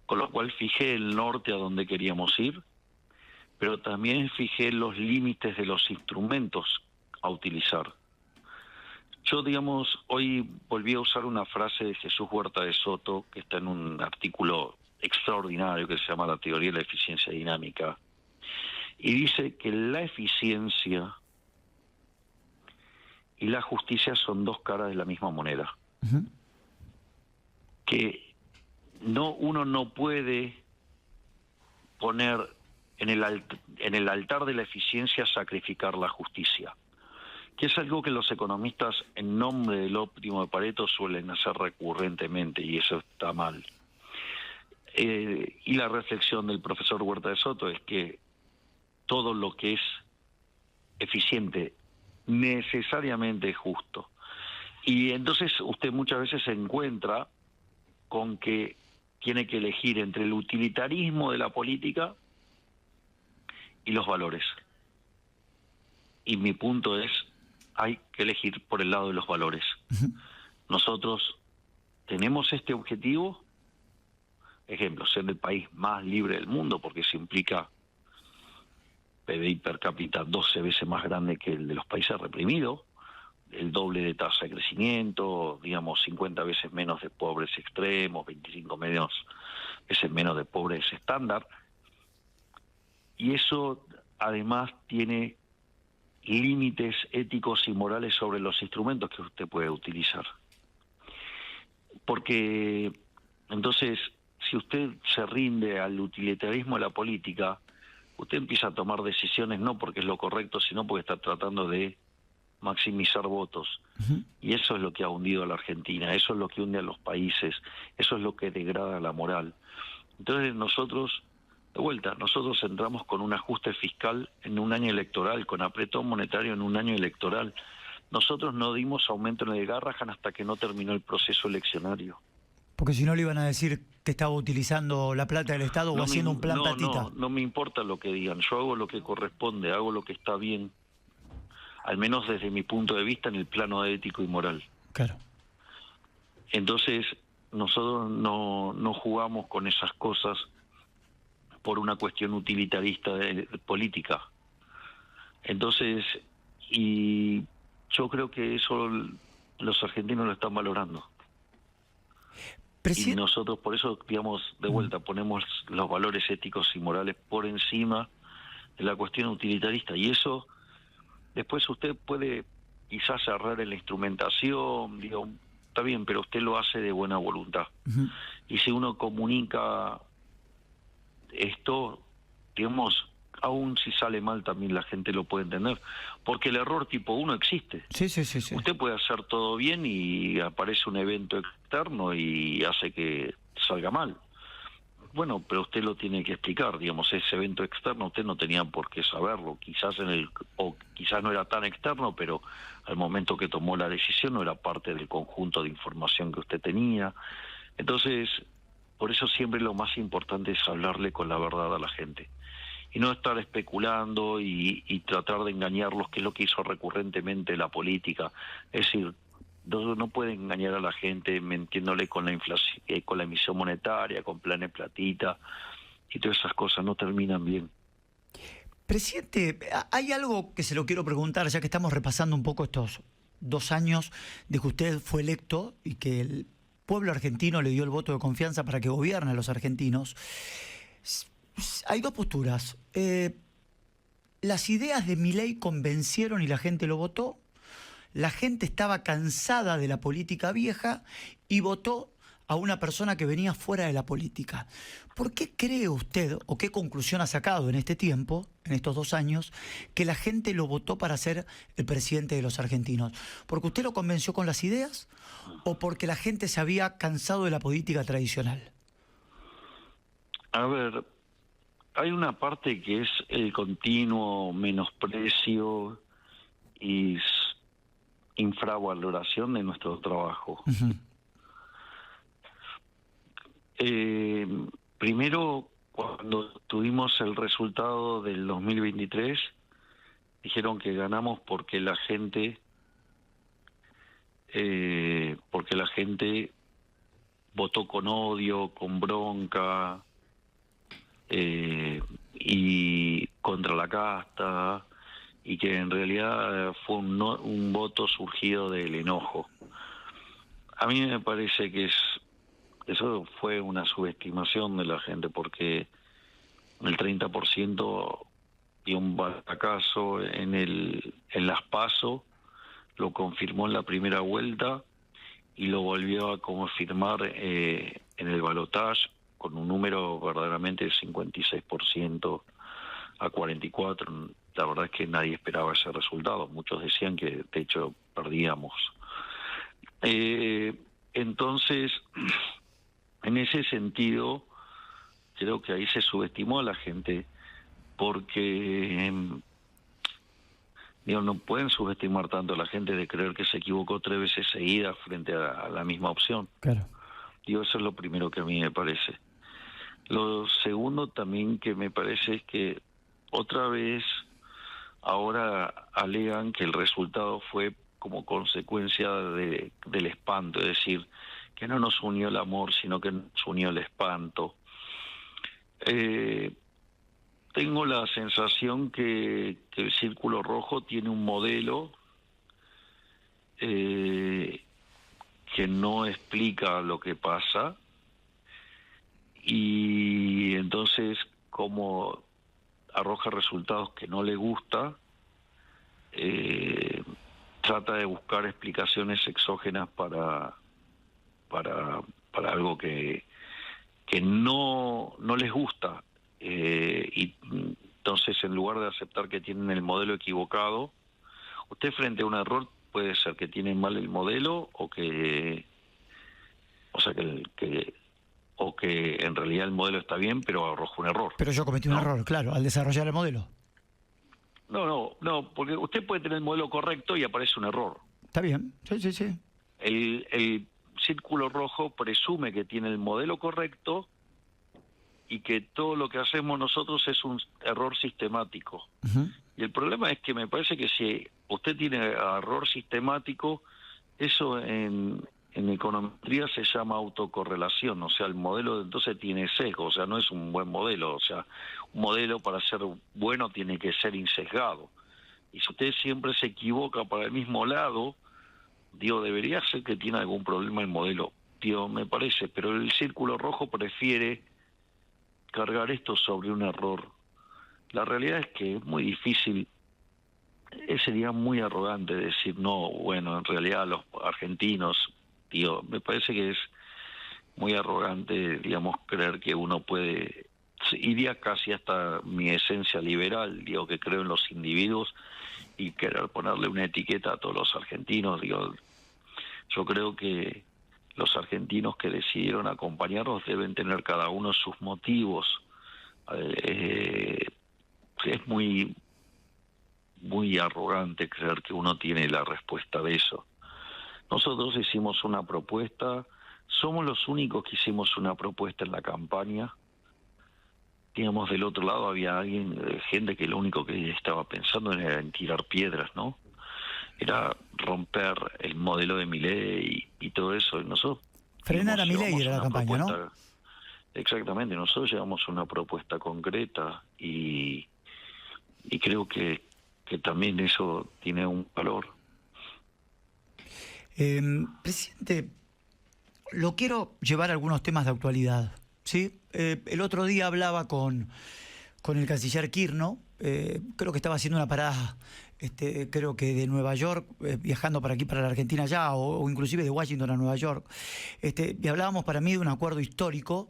con lo cual fijé el norte a donde queríamos ir, pero también fijé los límites de los instrumentos a utilizar. Yo, digamos, hoy volví a usar una frase de Jesús Huerta de Soto, que está en un artículo extraordinario que se llama La teoría de la eficiencia dinámica, y dice que la eficiencia y la justicia son dos caras de la misma moneda. Ujú. Que uno no puede poner en el altar de la eficiencia sacrificar la justicia, que es algo que los economistas en nombre del óptimo de Pareto suelen hacer recurrentemente, y eso está mal. Y la reflexión del profesor Huerta de Soto es que todo lo que es eficiente necesariamente es justo. Y entonces usted muchas veces se encuentra con que tiene que elegir entre el utilitarismo de la política y los valores. Y mi punto es, hay que elegir por el lado de los valores. Ujú. Nosotros tenemos este objetivo, ejemplo, ser el país más libre del mundo, porque eso implica PBI per cápita 12 veces más grande que el de los países reprimidos, el doble de tasa de crecimiento, digamos 50 veces menos de pobres extremos, 25 veces menos de pobres estándar, y eso además tiene límites éticos y morales sobre los instrumentos que usted puede utilizar. Porque entonces, si usted se rinde al utilitarismo de la política, usted empieza a tomar decisiones no porque es lo correcto, sino porque está tratando de maximizar votos. Ujú. Y eso es lo que ha hundido a la Argentina, eso es lo que hunde a los países, eso es lo que degrada la moral. Entonces nosotros, de vuelta, nosotros entramos con un ajuste fiscal en un año electoral, con apretón monetario en un año electoral. Nosotros no dimos aumento en el Garrahan hasta que no terminó el proceso eleccionario. Porque si no le iban a decir que estaba utilizando la plata del Estado o haciendo un plan patita. No me importa lo que digan, yo hago lo que corresponde, hago lo que está bien, al menos desde mi punto de vista en el plano ético y moral. Claro. Entonces, nosotros no jugamos con esas cosas por una cuestión utilitarista de política. Entonces, y yo creo que eso los argentinos lo están valorando. Y nosotros por eso, digamos, de vuelta, ponemos los valores éticos y morales por encima de la cuestión utilitarista. Y eso, después usted puede quizás errar en la instrumentación, digo, está bien, pero usted lo hace de buena voluntad. Ujú. Y si uno comunica esto, digamos, aún si sale mal también la gente lo puede entender, porque el error tipo 1 existe. Sí. Usted puede hacer todo bien y aparece un evento externo y hace que salga mal. Bueno, pero usted lo tiene que explicar, digamos, ese evento externo usted no tenía por qué saberlo, quizás o quizás no era tan externo, pero al momento que tomó la decisión no era parte del conjunto de información que usted tenía. Entonces, por eso siempre lo más importante es hablarle con la verdad a la gente y no estar especulando y tratar de engañarlos, que es lo que hizo recurrentemente la política. Es decir, no puede engañar a la gente mintiéndole con la inflación, con la emisión monetaria, con planes platita, y todas esas cosas no terminan bien. Presidente, hay algo que se lo quiero preguntar, ya que estamos repasando un poco estos 2 años de que usted fue electo y que pueblo argentino le dio el voto de confianza para que gobierne a los argentinos. Hay dos posturas. Las ideas de Milei convencieron y la gente lo votó. La gente estaba cansada de la política vieja y votó a una persona que venía fuera de la política. ¿Por qué cree usted, o qué conclusión ha sacado en este tiempo, en estos 2 años, que la gente lo votó para ser el presidente de los argentinos? ¿Porque usted lo convenció con las ideas o porque la gente se había cansado de la política tradicional? A ver, hay una parte que es el continuo menosprecio y infravaloración de nuestro trabajo. Uh-huh. Primero, cuando tuvimos el resultado del 2023, dijeron que ganamos porque la gente votó con odio, con bronca y contra la casta, y que en realidad fue un voto surgido del enojo. A mí me parece que eso fue una subestimación de la gente, porque el 30% dio un batacazo en las PASO, lo confirmó en la primera vuelta y lo volvió a confirmar en el balotaje con un número verdaderamente de 56% a 44%. La verdad es que nadie esperaba ese resultado. Muchos decían que, de hecho, perdíamos. Entonces, en ese sentido, creo que ahí se subestimó a la gente, porque no pueden subestimar tanto a la gente de creer que se equivocó 3 veces seguidas frente a la misma opción. Claro. Eso es lo primero que a mí me parece. Lo segundo también que me parece es que otra vez ahora alegan que el resultado fue como consecuencia del espanto, es decir, que no nos unió el amor, sino que nos unió el espanto. Tengo la sensación que el Círculo Rojo tiene un modelo que no explica lo que pasa, y entonces, como arroja resultados que no le gusta, trata de buscar explicaciones exógenas para algo que no les gusta, y entonces, en lugar de aceptar que tienen el modelo equivocado, usted frente a un error puede ser que tienen mal el modelo o que en realidad el modelo está bien pero arrojó un error. Pero yo cometí un error, claro, al desarrollar el modelo. No, porque usted puede tener el modelo correcto y aparece un error. Está bien, sí. El Círculo Rojo presume que tiene el modelo correcto y que todo lo que hacemos nosotros es un error sistemático. Uh-huh. Y el problema es que me parece que si usted tiene error sistemático, eso en econometría se llama autocorrelación, o sea, el modelo entonces tiene sesgo, o sea, no es un buen modelo, o sea, un modelo para ser bueno tiene que ser insesgado. Y si usted siempre se equivoca para el mismo lado, debería ser que tiene algún problema el modelo, me parece, pero el Círculo Rojo prefiere cargar esto sobre un error. La realidad es que es muy difícil, sería muy arrogante decir, no, bueno, en realidad los argentinos, me parece que es muy arrogante, creer que uno puede, iría casi hasta mi esencia liberal, que creo en los individuos y querer ponerle una etiqueta a todos los argentinos, yo creo que los argentinos que decidieron acompañarnos deben tener cada uno sus motivos. Es muy arrogante creer que uno tiene la respuesta de eso. Nosotros hicimos una propuesta, somos los únicos que hicimos una propuesta en la campaña. Del otro lado había gente que lo único que estaba pensando era en tirar piedras, ¿no? Era romper el modelo de Milei y todo eso. Y nosotros frenar a Milei era la campaña, ¿no? Exactamente, nosotros llevamos una propuesta concreta y creo que también eso tiene un valor. Presidente, lo quiero llevar a algunos temas de actualidad, ¿sí? El otro día hablaba con el canciller Kirchner, creo que estaba haciendo una parada, creo que de Nueva York, viajando para aquí, para la Argentina ya, o inclusive de Washington a Nueva York, y hablábamos para mí de un acuerdo histórico.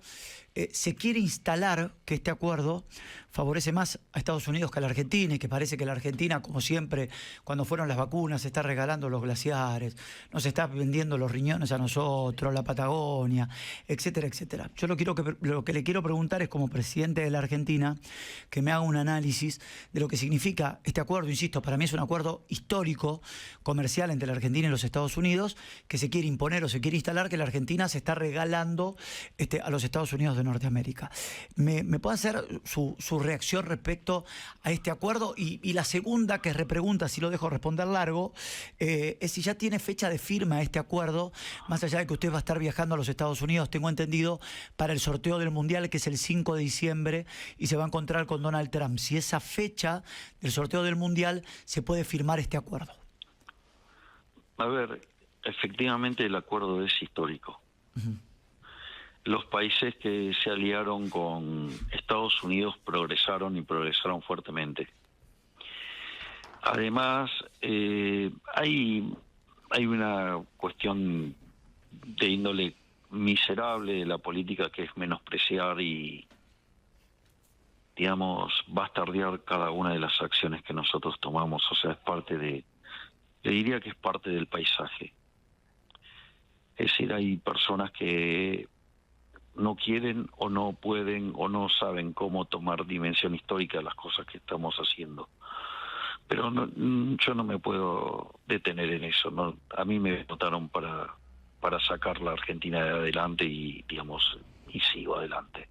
Se quiere instalar que este acuerdo favorece más a Estados Unidos que a la Argentina, y que parece que la Argentina, como siempre, cuando fueron las vacunas, se está regalando los glaciares, nos está vendiendo los riñones a nosotros, la Patagonia, etcétera, etcétera. Yo lo que le quiero preguntar es, como presidente de la Argentina, que me haga un análisis de lo que significa este acuerdo. Insisto, para mí es un acuerdo histórico, comercial, entre la Argentina y los Estados Unidos, que se quiere imponer o se quiere instalar, que la Argentina se está regalando a los Estados Unidos de Norteamérica. ¿Me puede hacer su reacción respecto a este acuerdo? Y la segunda, que es repregunta, si lo dejo responder largo, es si ya tiene fecha de firma este acuerdo, más allá de que usted va a estar viajando a los Estados Unidos, tengo entendido, para el sorteo del Mundial, que es el 5 de diciembre, y se va a encontrar con Donald Trump. Si esa fecha del sorteo del Mundial se puede firmar este acuerdo. A ver, efectivamente el acuerdo es histórico. Uh-huh. Los países que se aliaron con Estados Unidos progresaron y progresaron fuertemente. Además, hay una cuestión de índole miserable de la política, que es menospreciar y, digamos, bastardear cada una de las acciones que nosotros tomamos. O sea, es parte le diría que es parte del paisaje. Es decir, hay personas que no quieren o no pueden o no saben cómo tomar dimensión histórica de las cosas que estamos haciendo. Pero yo no me puedo detener en eso. No, a mí me votaron para sacar la Argentina de adelante y, digamos, y sigo adelante.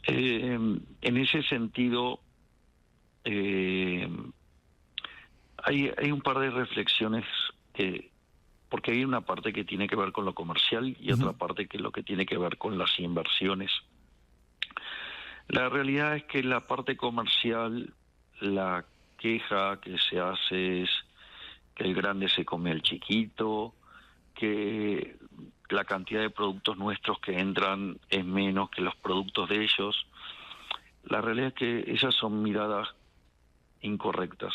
En ese sentido, hay un par de reflexiones porque hay una parte que tiene que ver con lo comercial y otra parte que es lo que tiene que ver con las inversiones. La realidad es que en la parte comercial, la queja que se hace es que el grande se come al chiquito, que la cantidad de productos nuestros que entran es menos que los productos de ellos. La realidad es que esas son miradas incorrectas.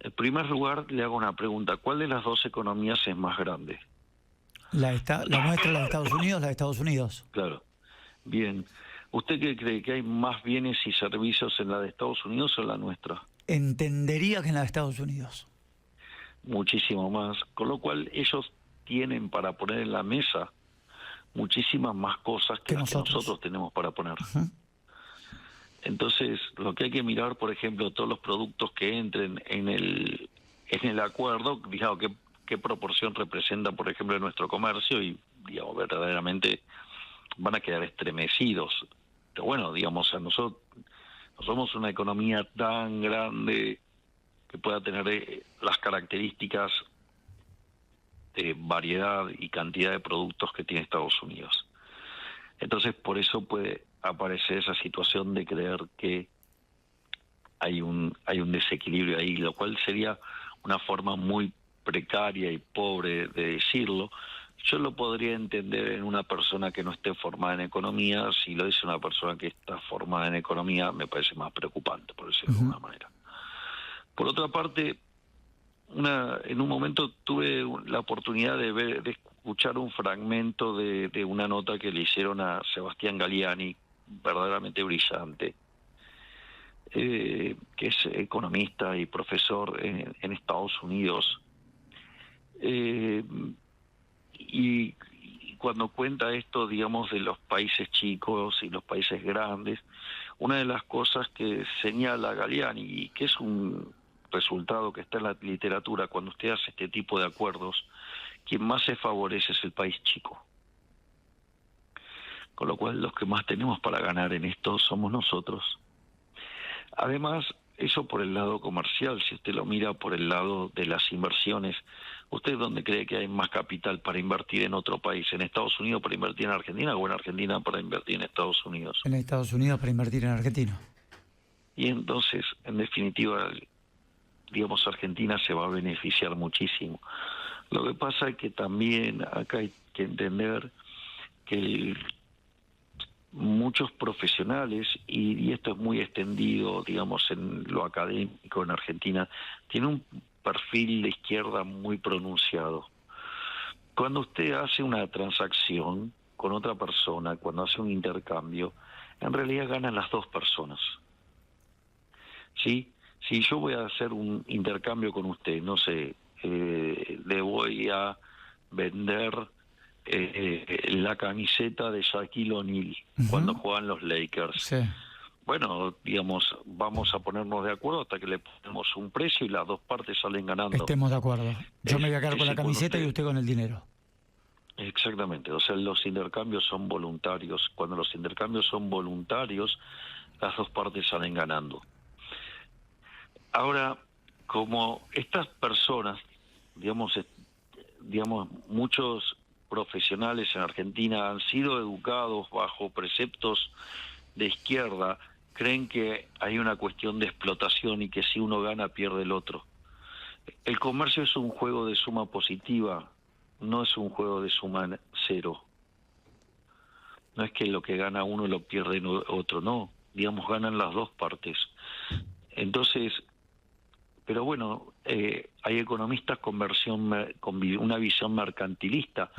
En primer lugar, le hago una pregunta. ¿Cuál de las dos economías es más grande? La nuestra, la de Estados Unidos, la de Estados Unidos. Claro. Bien. ¿Usted qué cree? ¿Que hay más bienes y servicios en la de Estados Unidos o en la nuestra? Entendería que en la de Estados Unidos. Muchísimo más. Con lo cual, ellos tienen para poner en la mesa muchísimas más cosas que las que nosotros tenemos para poner. Uh-huh. Entonces, lo que hay que mirar, por ejemplo, todos los productos que entren en el acuerdo, digamos, qué proporción representa, por ejemplo, nuestro comercio, y, digamos, verdaderamente van a quedar estremecidos. Pero bueno, digamos, nosotros no somos una economía tan grande que pueda tener las características de variedad y cantidad de productos que tiene Estados Unidos. Entonces, por eso puede aparecer esa situación de creer que hay un desequilibrio ahí, lo cual sería una forma muy precaria y pobre de decirlo. Yo lo podría entender en una persona que no esté formada en economía. Si lo dice una persona que está formada en economía, me parece más preocupante, por decirlo de alguna manera. Por otra parte, en un momento tuve la oportunidad de escuchar un fragmento de una nota que le hicieron a Sebastián Galliani, verdaderamente brillante, que es economista y profesor en Estados Unidos. Y cuando cuenta esto, digamos, de los países chicos y los países grandes, una de las cosas que señala Galliani, y que es un resultado que está en la literatura, cuando usted hace este tipo de acuerdos, quien más se favorece es el país chico. Con lo cual, los que más tenemos para ganar en esto somos nosotros. Además, eso por el lado comercial. Si usted lo mira por el lado de las inversiones, ¿usted dónde cree que hay más capital para invertir en otro país? ¿En Estados Unidos para invertir en Argentina o en Argentina para invertir en Estados Unidos? En Estados Unidos para invertir en Argentina. Y entonces, en definitiva, digamos, Argentina se va a beneficiar muchísimo. Lo que pasa es que también acá hay que entender que muchos profesionales, y esto es muy extendido, digamos, en lo académico en Argentina, tienen un perfil de izquierda muy pronunciado. Cuando usted hace una transacción con otra persona, cuando hace un intercambio, en realidad ganan las dos personas. ¿Sí? Si yo voy a hacer un intercambio con usted, no sé, le voy a vender la camiseta de Shaquille O'Neal cuando juegan los Lakers. Sí. Bueno, digamos, vamos a ponernos de acuerdo hasta que le ponemos un precio y las dos partes salen ganando. Estemos de acuerdo. Yo me voy a quedar con la camiseta y usted con el dinero. Exactamente, o sea, los intercambios son voluntarios. Cuando los intercambios son voluntarios, las dos partes salen ganando. Ahora, como estas personas, digamos, muchos profesionales en Argentina han sido educados bajo preceptos de izquierda, creen que hay una cuestión de explotación y que si uno gana pierde el otro. El comercio es un juego de suma positiva, no es un juego de suma cero. No es que lo que gana uno lo pierde otro, no. Digamos, ganan las dos partes. Entonces, pero bueno, hay economistas con una visión mercantilista.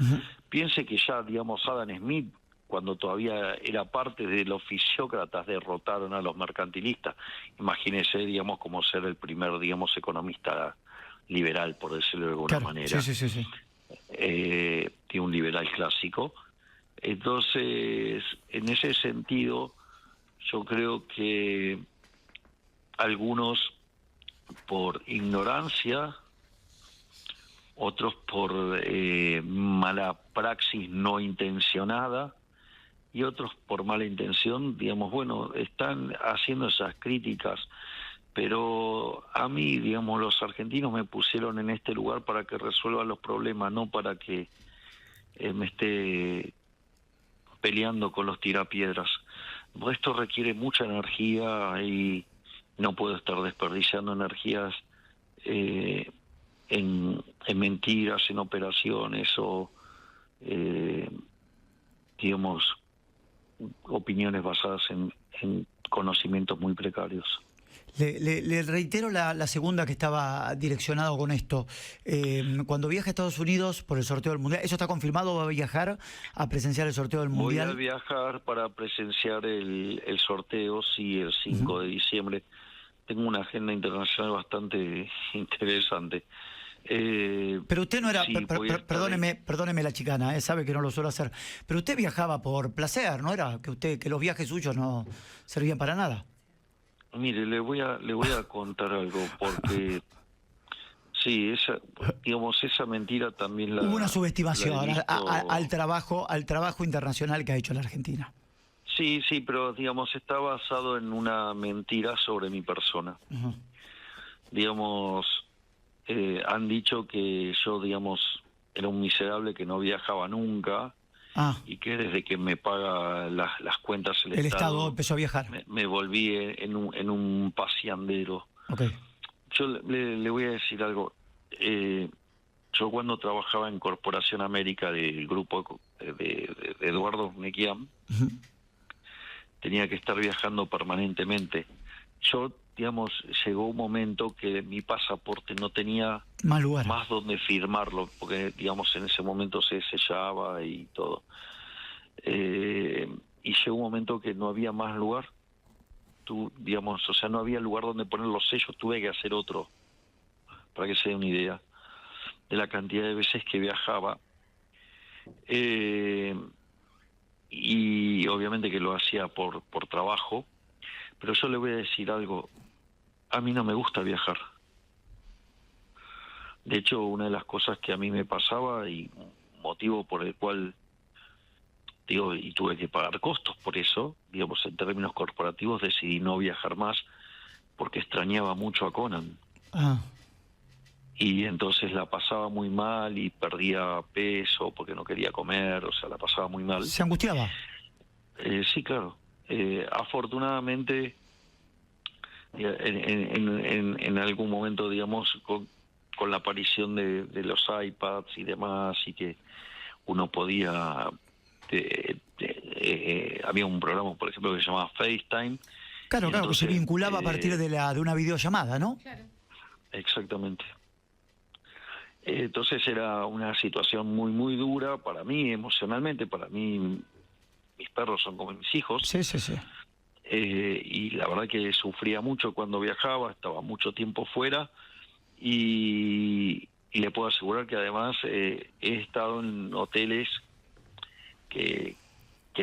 Piense que ya, digamos, Adam Smith, cuando todavía era parte de los fisiócratas, derrotaron a los mercantilistas. Imagínese, digamos, como ser el primer, digamos, economista liberal, por decirlo de alguna manera. Sí. Tiene un liberal clásico. Entonces, en ese sentido, yo creo que algunos por ignorancia, otros por mala praxis no intencionada y otros por mala intención, digamos, bueno, están haciendo esas críticas, pero a mí, digamos, los argentinos me pusieron en este lugar para que resuelva los problemas, no para que me esté peleando con los tirapiedras. Esto requiere mucha energía y no puedo estar desperdiciando energías en mentiras, en operaciones o, digamos, opiniones basadas en conocimientos muy precarios. Le reitero la segunda que estaba direccionado con esto. Cuando viaje a Estados Unidos por el sorteo del Mundial, ¿eso está confirmado? ¿Va a viajar a presenciar el sorteo del Mundial? Voy a viajar para presenciar el sorteo, sí, el 5 de diciembre. Tengo una agenda internacional bastante interesante. Pero usted no era, sí, perdóneme la chicana, sabe que no lo suelo hacer, pero usted viajaba por placer, ¿no era? Que los viajes suyos no servían para nada. Mire, le voy a contar algo, porque sí, esa mentira también la... Hubo una subestimación la he visto... al trabajo internacional que ha hecho la Argentina. Sí, pero digamos, está basado en una mentira sobre mi persona. Digamos, han dicho que yo, digamos, era un miserable que no viajaba nunca y que desde que me paga las cuentas el Estado empezó a viajar. Me volví en un paseandero. Okay. Yo le voy a decir algo. Yo cuando trabajaba en Corporación América del grupo de Eduardo Mequiam, tenía que estar viajando permanentemente. Yo, digamos, llegó un momento que mi pasaporte no tenía más donde firmarlo, porque, digamos, en ese momento se sellaba y todo. Y llegó un momento que no había más lugar. Digamos, o sea, no había lugar donde poner los sellos, tuve que hacer otro, para que se dé una idea de la cantidad de veces que viajaba. Y obviamente que lo hacía por trabajo, pero yo le voy a decir algo, a mí no me gusta viajar. De hecho, una de las cosas que a mí me pasaba y motivo por el cual, digo, y tuve que pagar costos por eso, digamos, en términos corporativos, decidí no viajar más porque extrañaba mucho a Conan. Y entonces la pasaba muy mal y perdía peso porque no quería comer, o sea, la pasaba muy mal. ¿Se angustiaba? Sí, claro. Afortunadamente, en algún momento, digamos, con la aparición de los iPads y demás, y que uno podía... había un programa, por ejemplo, que se llamaba FaceTime. Claro, claro, Entonces, que se vinculaba a partir de una videollamada, ¿no? Claro. exactamente. Entonces era una situación muy, muy dura para mí, emocionalmente. Para mí, mis perros son como mis hijos. Sí, sí, sí. Y la verdad que sufría mucho cuando viajaba, estaba mucho tiempo fuera. Y le puedo asegurar que además he estado en hoteles que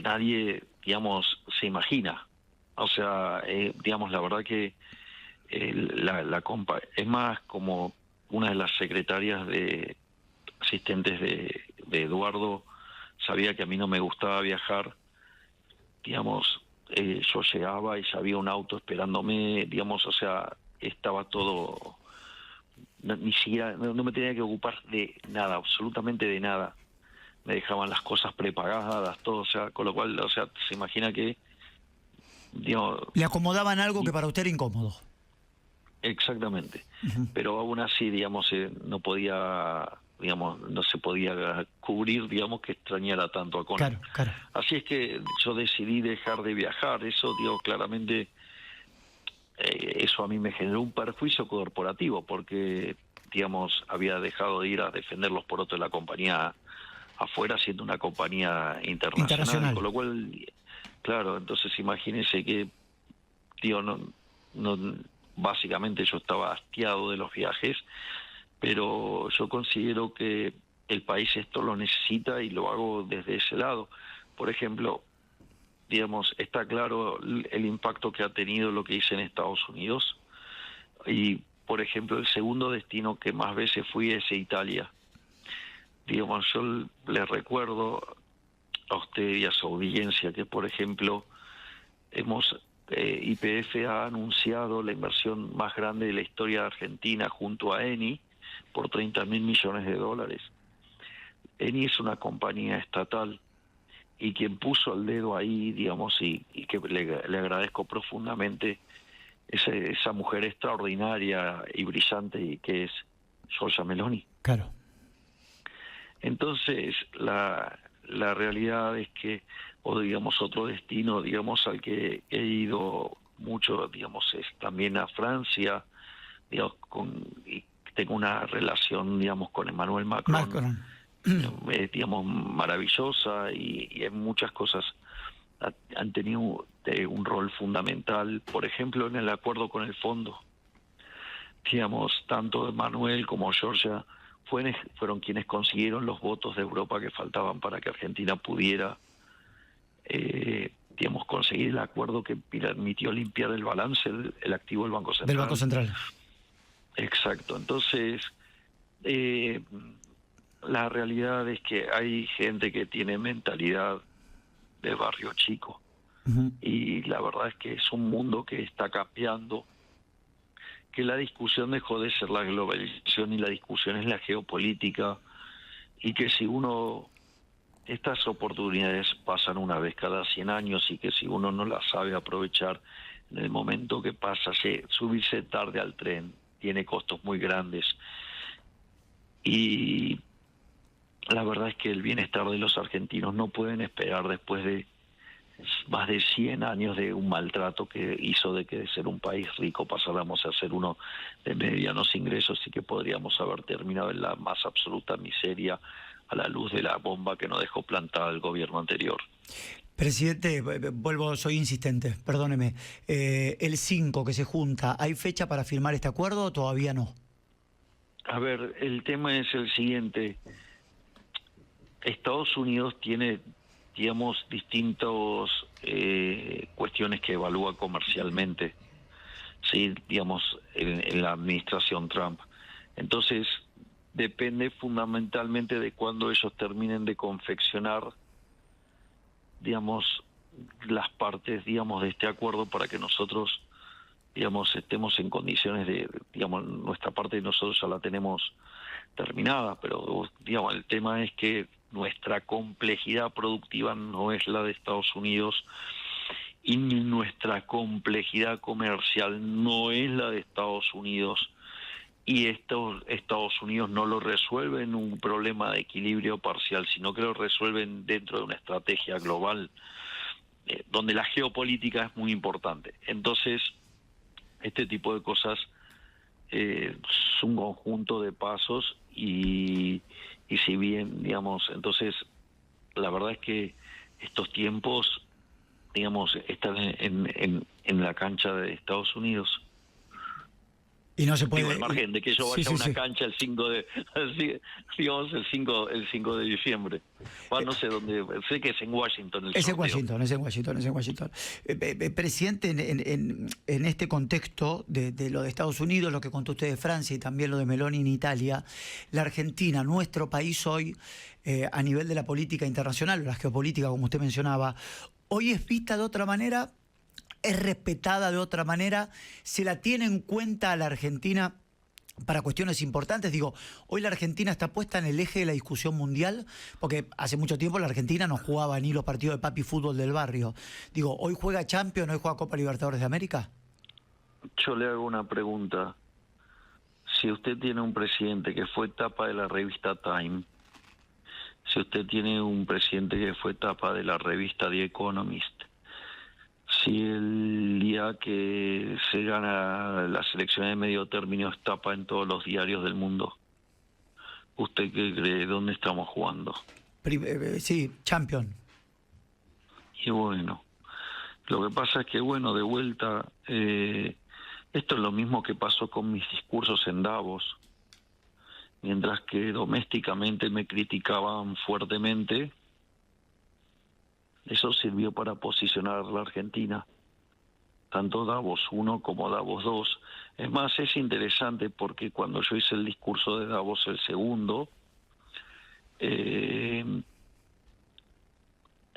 nadie, digamos, se imagina. O sea, digamos, la verdad que es más, como una de las secretarias asistentes de Eduardo sabía que a mí no me gustaba viajar, digamos, yo llegaba y ya había un auto esperándome, digamos, o sea, estaba todo, ni siquiera, no me tenía que ocupar de nada, absolutamente de nada. Me dejaban las cosas prepagadas, todo, o sea, con lo cual, o sea, se imagina que, digamos, Le acomodaban algo que para usted era incómodo. exactamente. Ujú. Pero aún así, digamos, no podía, digamos, no se podía cubrir, digamos, que extrañara tanto a Conan. Claro, claro. Así es que yo decidí dejar de viajar. Eso, digo, claramente, eso a mí me generó un perjuicio corporativo, porque, digamos, había dejado de ir a defender los porotos de la compañía afuera, siendo una compañía internacional. Con lo cual, claro, entonces imagínense que, digo, básicamente yo estaba hastiado de los viajes, pero yo considero que el país esto lo necesita y lo hago desde ese lado. Por ejemplo, digamos, está claro el impacto que ha tenido lo que hice en Estados Unidos, y por ejemplo el segundo destino que más veces fui es Italia. Digamos, yo le recuerdo a usted y a su audiencia que, por ejemplo, YPF ha anunciado la inversión más grande de la historia de Argentina junto a Eni por $30.000 millones. Eni es una compañía estatal, y quien puso el dedo ahí, digamos, y que le agradezco profundamente, es esa mujer extraordinaria y brillante y que es Giorgia Meloni. Claro. Entonces, la realidad es que, o digamos, otro destino, digamos, al que he ido mucho, digamos, es también a Francia, digamos, y tengo una relación, digamos, con Emmanuel Macron, digamos, maravillosa, y en muchas cosas han tenido un rol fundamental, por ejemplo, en el acuerdo con el fondo. Digamos, tanto Emmanuel como Giorgia fueron quienes consiguieron los votos de Europa que faltaban para que Argentina pudiera, digamos, conseguir el acuerdo que permitió limpiar el balance, el activo del Banco Central. Del Banco Central. Exacto. Entonces, la realidad es que hay gente que tiene mentalidad de barrio chico. Uh-huh. Y la verdad es que es un mundo que está cambiando, que la discusión dejó de ser la globalización y la discusión es la geopolítica, y que si estas oportunidades pasan una vez cada 100 años, y que si uno no las sabe aprovechar en el momento que pasa, subirse tarde al tren tiene costos muy grandes. Y la verdad es que el bienestar de los argentinos no pueden esperar después de más de 100 años de un maltrato que hizo de que de ser un país rico pasáramos a ser uno de medianos ingresos, y que podríamos haber terminado en la más absoluta miseria a la luz de la bomba que nos dejó plantada el gobierno anterior. Presidente, soy insistente, perdóneme. El 5 que se junta, ¿hay fecha para firmar este acuerdo o todavía no? A ver, el tema es el siguiente. Estados Unidos tiene, digamos, distintos cuestiones que evalúa comercialmente, sí, digamos, en la administración Trump. Entonces, depende fundamentalmente de cuándo ellos terminen de confeccionar, digamos, las partes, digamos, de este acuerdo, para que nosotros, digamos, estemos en condiciones de, digamos, nuestra parte nosotros ya la tenemos terminada, pero, digamos, el tema es que nuestra complejidad productiva no es la de Estados Unidos, y nuestra complejidad comercial no es la de Estados Unidos, y Estados Unidos no lo resuelven un problema de equilibrio parcial, sino que lo resuelven dentro de una estrategia global donde la geopolítica es muy importante. Entonces, este tipo de cosas es un conjunto de pasos y si bien, digamos, entonces la verdad es que estos tiempos, digamos, están en la cancha de Estados Unidos. Y no se puede... Digo, al margen de que yo vaya a una cancha el 5 de... digamos, el 5 de diciembre. Bueno, no sé dónde... Sé que es en Washington. Es en Washington. Presidente, en este contexto de lo de Estados Unidos, lo que contó usted de Francia y también lo de Meloni en Italia, la Argentina, nuestro país hoy, a nivel de la política internacional, la geopolítica, como usted mencionaba, hoy es vista de otra manera, es respetada de otra manera, se la tiene en cuenta a la Argentina para cuestiones importantes. Digo, hoy la Argentina está puesta en el eje de la discusión mundial, porque hace mucho tiempo la Argentina no jugaba ni los partidos de papi fútbol del barrio. Digo, ¿hoy juega Champions, hoy juega Copa Libertadores de América? Yo le hago una pregunta. Si usted tiene un presidente que fue tapa de la revista Time, si usted tiene un presidente que fue tapa de la revista The Economist, si el día que se gana las elecciones de medio término es tapa en todos los diarios del mundo, ¿usted qué cree? ¿Dónde estamos jugando? Sí, Champions. Y bueno, lo que pasa es que, bueno, de vuelta, esto es lo mismo que pasó con mis discursos en Davos. Mientras que domésticamente me criticaban fuertemente, eso sirvió para posicionar a la Argentina, tanto Davos 1 como Davos 2. Es más, es interesante porque cuando yo hice el discurso de Davos, el segundo,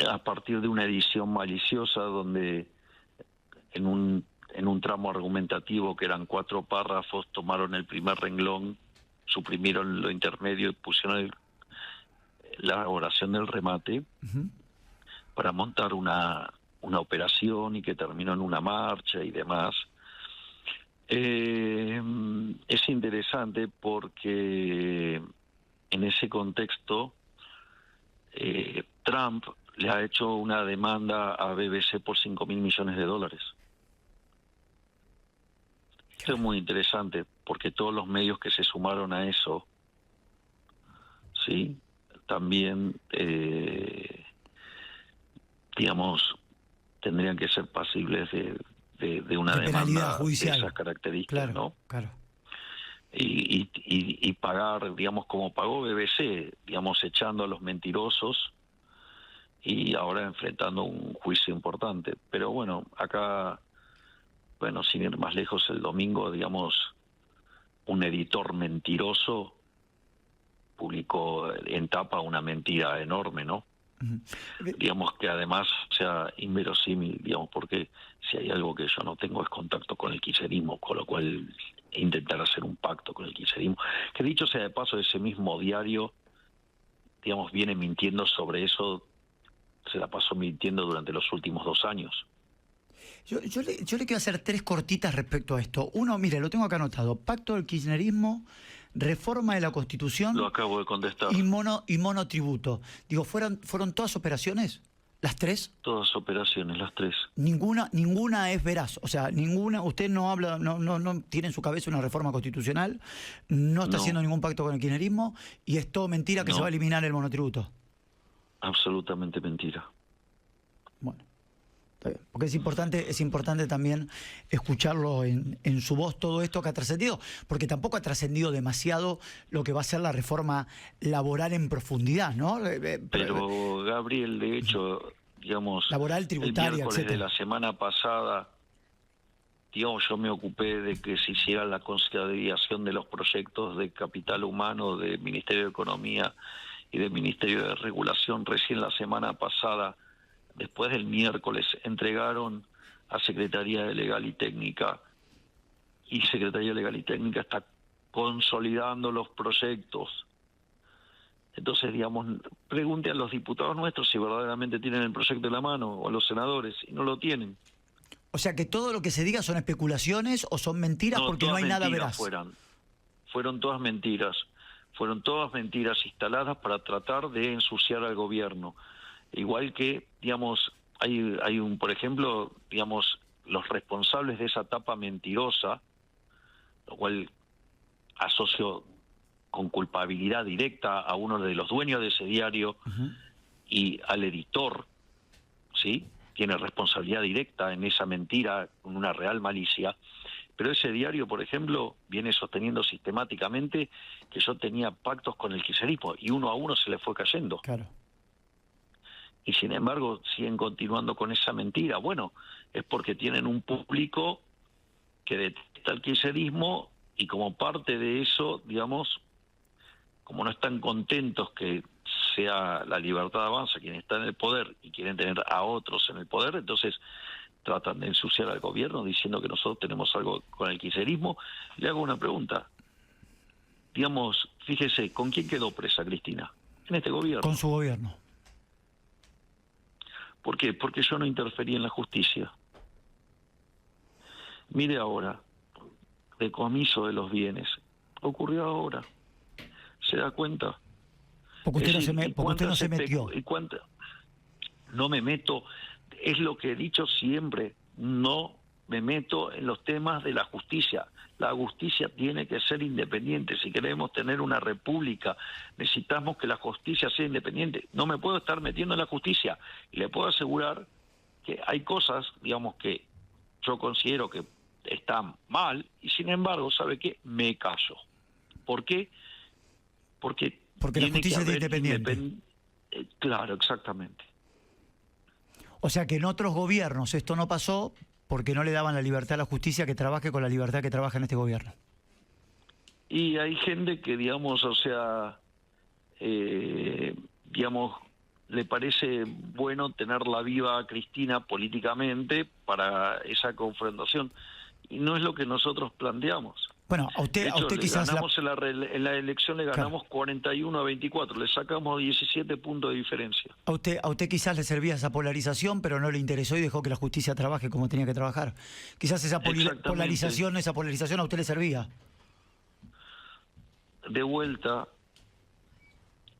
a partir de una edición maliciosa donde en un tramo argumentativo que eran 4 párrafos, tomaron el primer renglón, suprimieron lo intermedio y pusieron la oración del remate para montar una operación y que terminó en una marcha y demás. Es interesante porque en ese contexto Trump le ha hecho una demanda a BBC por $5.000 millones. Esto es muy interesante porque todos los medios que se sumaron a eso, sí, también, digamos, tendrían que ser pasibles de una demanda judicial, de esas características, claro, ¿no? Claro. Y pagar, digamos, como pagó BBC, digamos, echando a los mentirosos y ahora enfrentando un juicio importante. Pero bueno, acá, bueno, sin ir más lejos, el domingo, digamos, un editor mentiroso publicó en tapa una mentira enorme, ¿no? Digamos que además sea inverosímil, digamos, porque si hay algo que yo no tengo es contacto con el kirchnerismo, con lo cual intentar hacer un pacto con el kirchnerismo, que dicho sea de paso, ese mismo diario, digamos, viene mintiendo sobre eso, se la pasó mintiendo durante los últimos 2 años. Yo le quiero hacer 3 cortitas respecto a esto. Uno, mire, lo tengo acá anotado: pacto del kirchnerismo, reforma de la Constitución. Lo acabo de contestar. Y monotributo. Digo, ¿fueron todas operaciones? ¿Las 3? Todas operaciones, las 3. Ninguna es veraz. O sea, ninguna, usted no habla, no tiene en su cabeza una reforma constitucional, no está haciendo ningún pacto con el kirchnerismo, y es todo mentira que se va a eliminar el monotributo. Absolutamente mentira. Bueno. Porque es importante también escucharlo en su voz, todo esto que ha trascendido, porque tampoco ha trascendido demasiado lo que va a ser la reforma laboral en profundidad, ¿no? Pero Gabriel, de hecho, digamos, laboral, tributaria, el miércoles etcétera. de la semana pasada, digamos, yo me ocupé de que se hiciera la consideración de los proyectos de capital humano del Ministerio de Economía y del Ministerio de Regulación. Recién la semana pasada, después del miércoles, entregaron a Secretaría de Legal y Técnica, y Secretaría de Legal y Técnica está consolidando los proyectos. Entonces, digamos, pregunte a los diputados nuestros si verdaderamente tienen el proyecto en la mano, o a los senadores, y no lo tienen. O sea, que todo lo que se diga son especulaciones o son mentiras, porque no hay nada veraz. fueron todas mentiras instaladas para tratar de ensuciar al gobierno. Igual que, digamos, hay un, por ejemplo, digamos, los responsables de esa tapa mentirosa, lo cual asocio con culpabilidad directa a uno de los dueños de ese diario y al editor, ¿sí? Tiene responsabilidad directa en esa mentira con una real malicia. Pero ese diario, por ejemplo, viene sosteniendo sistemáticamente que yo tenía pactos con el kirchnerismo y uno a uno se le fue cayendo. Claro. Y sin embargo siguen continuando con esa mentira. Bueno, es porque tienen un público que detesta el kirchnerismo y como parte de eso, digamos, como no están contentos que sea la Libertad Avanza quien está en el poder y quieren tener a otros en el poder, entonces tratan de ensuciar al gobierno diciendo que nosotros tenemos algo con el kirchnerismo. Le hago una pregunta. Digamos, fíjese, ¿con quién quedó presa Cristina? En este gobierno. Con su gobierno. ¿Por qué? Porque yo no interferí en la justicia. Mire ahora, decomiso de los bienes. Ocurrió ahora. ¿Se da cuenta? Porque usted, porque usted no se metió. No me meto, es lo que he dicho siempre, no me meto en los temas de la justicia. La justicia tiene que ser independiente. Si queremos tener una república, necesitamos que la justicia sea independiente. No me puedo estar metiendo en la justicia. Y le puedo asegurar que hay cosas, digamos, que yo considero que están mal, y sin embargo, ¿sabe qué? Me callo. ¿Por qué? Porque la justicia es independiente. Claro, exactamente. O sea que en otros gobiernos esto no pasó porque no le daban la libertad a la justicia que trabaje con la libertad que trabaja en este gobierno. Y hay gente que, digamos, o sea, digamos, le parece bueno tenerla viva a Cristina políticamente para esa confrontación. Y no es lo que nosotros planteamos. Bueno, a usted quizás... Ganamos en la elección le ganamos 41-24, le sacamos 17 puntos de diferencia. A usted quizás le servía esa polarización, pero no le interesó y dejó que la justicia trabaje como tenía que trabajar. Quizás esa polarización a usted le servía. De vuelta,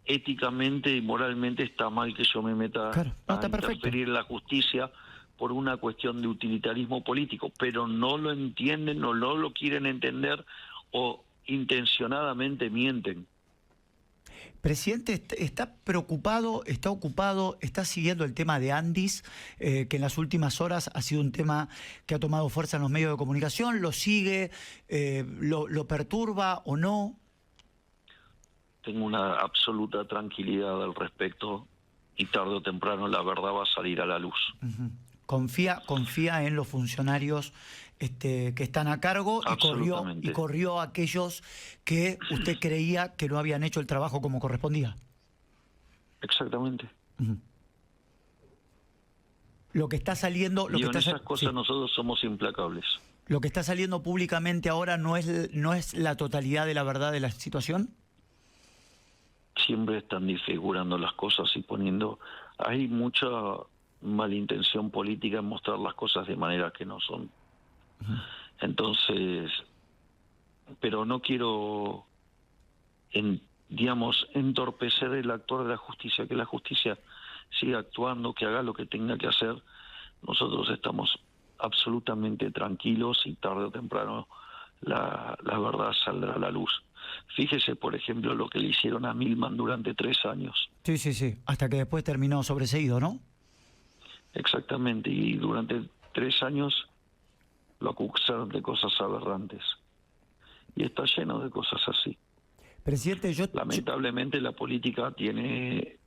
éticamente y moralmente está mal que yo me meta a interferir en la justicia por una cuestión de utilitarismo político, pero no lo entienden o no lo quieren entender o intencionadamente mienten. Presidente, ¿está preocupado, está ocupado, está siguiendo el tema de Andis, que en las últimas horas ha sido un tema que ha tomado fuerza en los medios de comunicación? ¿Lo sigue? ¿Lo perturba o no? Tengo una absoluta tranquilidad al respecto y tarde o temprano la verdad va a salir a la luz. Confía en los funcionarios que están a cargo y corrió a aquellos que usted creía que no habían hecho el trabajo como correspondía. Exactamente. Lo que está saliendo... en esas cosas nosotros somos implacables. ¿Lo que está saliendo públicamente ahora no es la totalidad de la verdad de la situación? Siempre están disfigurando las cosas y poniendo... Hay mucha malintención política en mostrar las cosas de manera que no son. Entonces, pero no quiero, digamos, entorpecer el actuar de la justicia, que la justicia siga actuando, que haga lo que tenga que hacer. Nosotros estamos absolutamente tranquilos y tarde o temprano la verdad saldrá a la luz. Fíjese, por ejemplo, lo que le hicieron a Milman durante 3 años. Sí, hasta que después terminó sobreseído, ¿no? Exactamente, y durante 3 años lo acusaron de cosas aberrantes. Y está lleno de cosas así. Presidente, lamentablemente la política tiene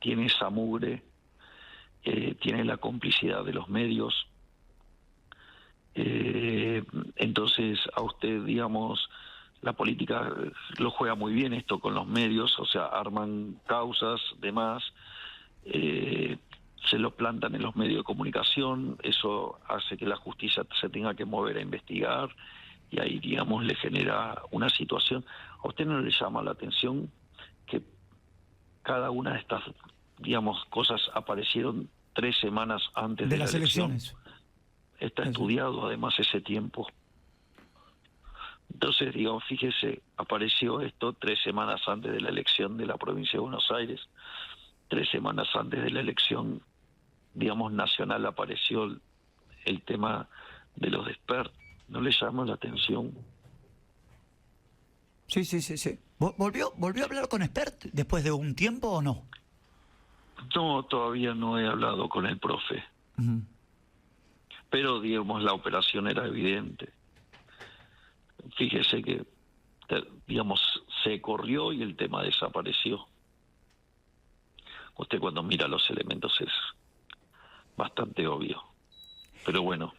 esa mugre, tiene la complicidad de los medios. Entonces a usted, digamos, la política lo juega muy bien esto con los medios, o sea, arman causas, demás, se lo plantan en los medios de comunicación, eso hace que la justicia se tenga que mover a investigar y ahí, digamos, le genera una situación. ¿A usted no le llama la atención que cada una de estas, digamos, cosas aparecieron 3 semanas antes de las elecciones? Está estudiado además ese tiempo. Entonces, digamos, fíjese, apareció esto 3 semanas antes de la elección de la provincia de Buenos Aires, 3 semanas antes de la elección, digamos, nacional, apareció el tema de los despertos. ¿No le llama la atención? Sí, sí, sí, sí. ¿Volvió a hablar con Expert después de un tiempo o no? No, todavía no he hablado con el profe. Ujú. Pero, digamos, la operación era evidente. Fíjese que, digamos, se corrió y el tema desapareció. Usted cuando mira los elementos es bastante obvio. Pero bueno,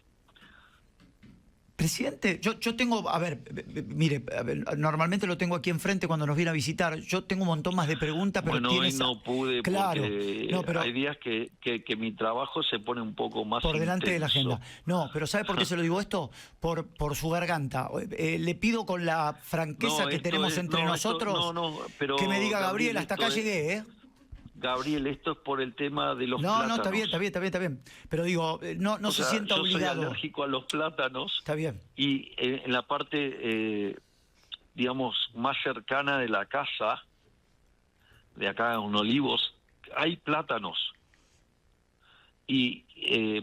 Presidente, yo tengo, a ver, mire, a ver, normalmente lo tengo aquí enfrente cuando nos viene a visitar. Yo tengo un montón más de preguntas, pero bueno, tiene hoy no pude claro, porque no, pero hay días que mi trabajo se pone un poco más por delante de la intenso. agenda. No, pero ¿sabe por qué se lo digo esto? Por su garganta. Le pido con la franqueza No, que esto tenemos es, entre no, esto, nosotros no, pero que me diga, Gabriel, Gabriel, hasta acá esto es, llegué, ¿eh? Gabriel, esto es por el tema de los No, plátanos. está bien, está bien, está bien, está bien. Pero digo, no O se sea, sienta yo obligado. soy alérgico a los plátanos Está bien. y en la parte, digamos, más cercana de la casa, de acá en Olivos, hay plátanos. Y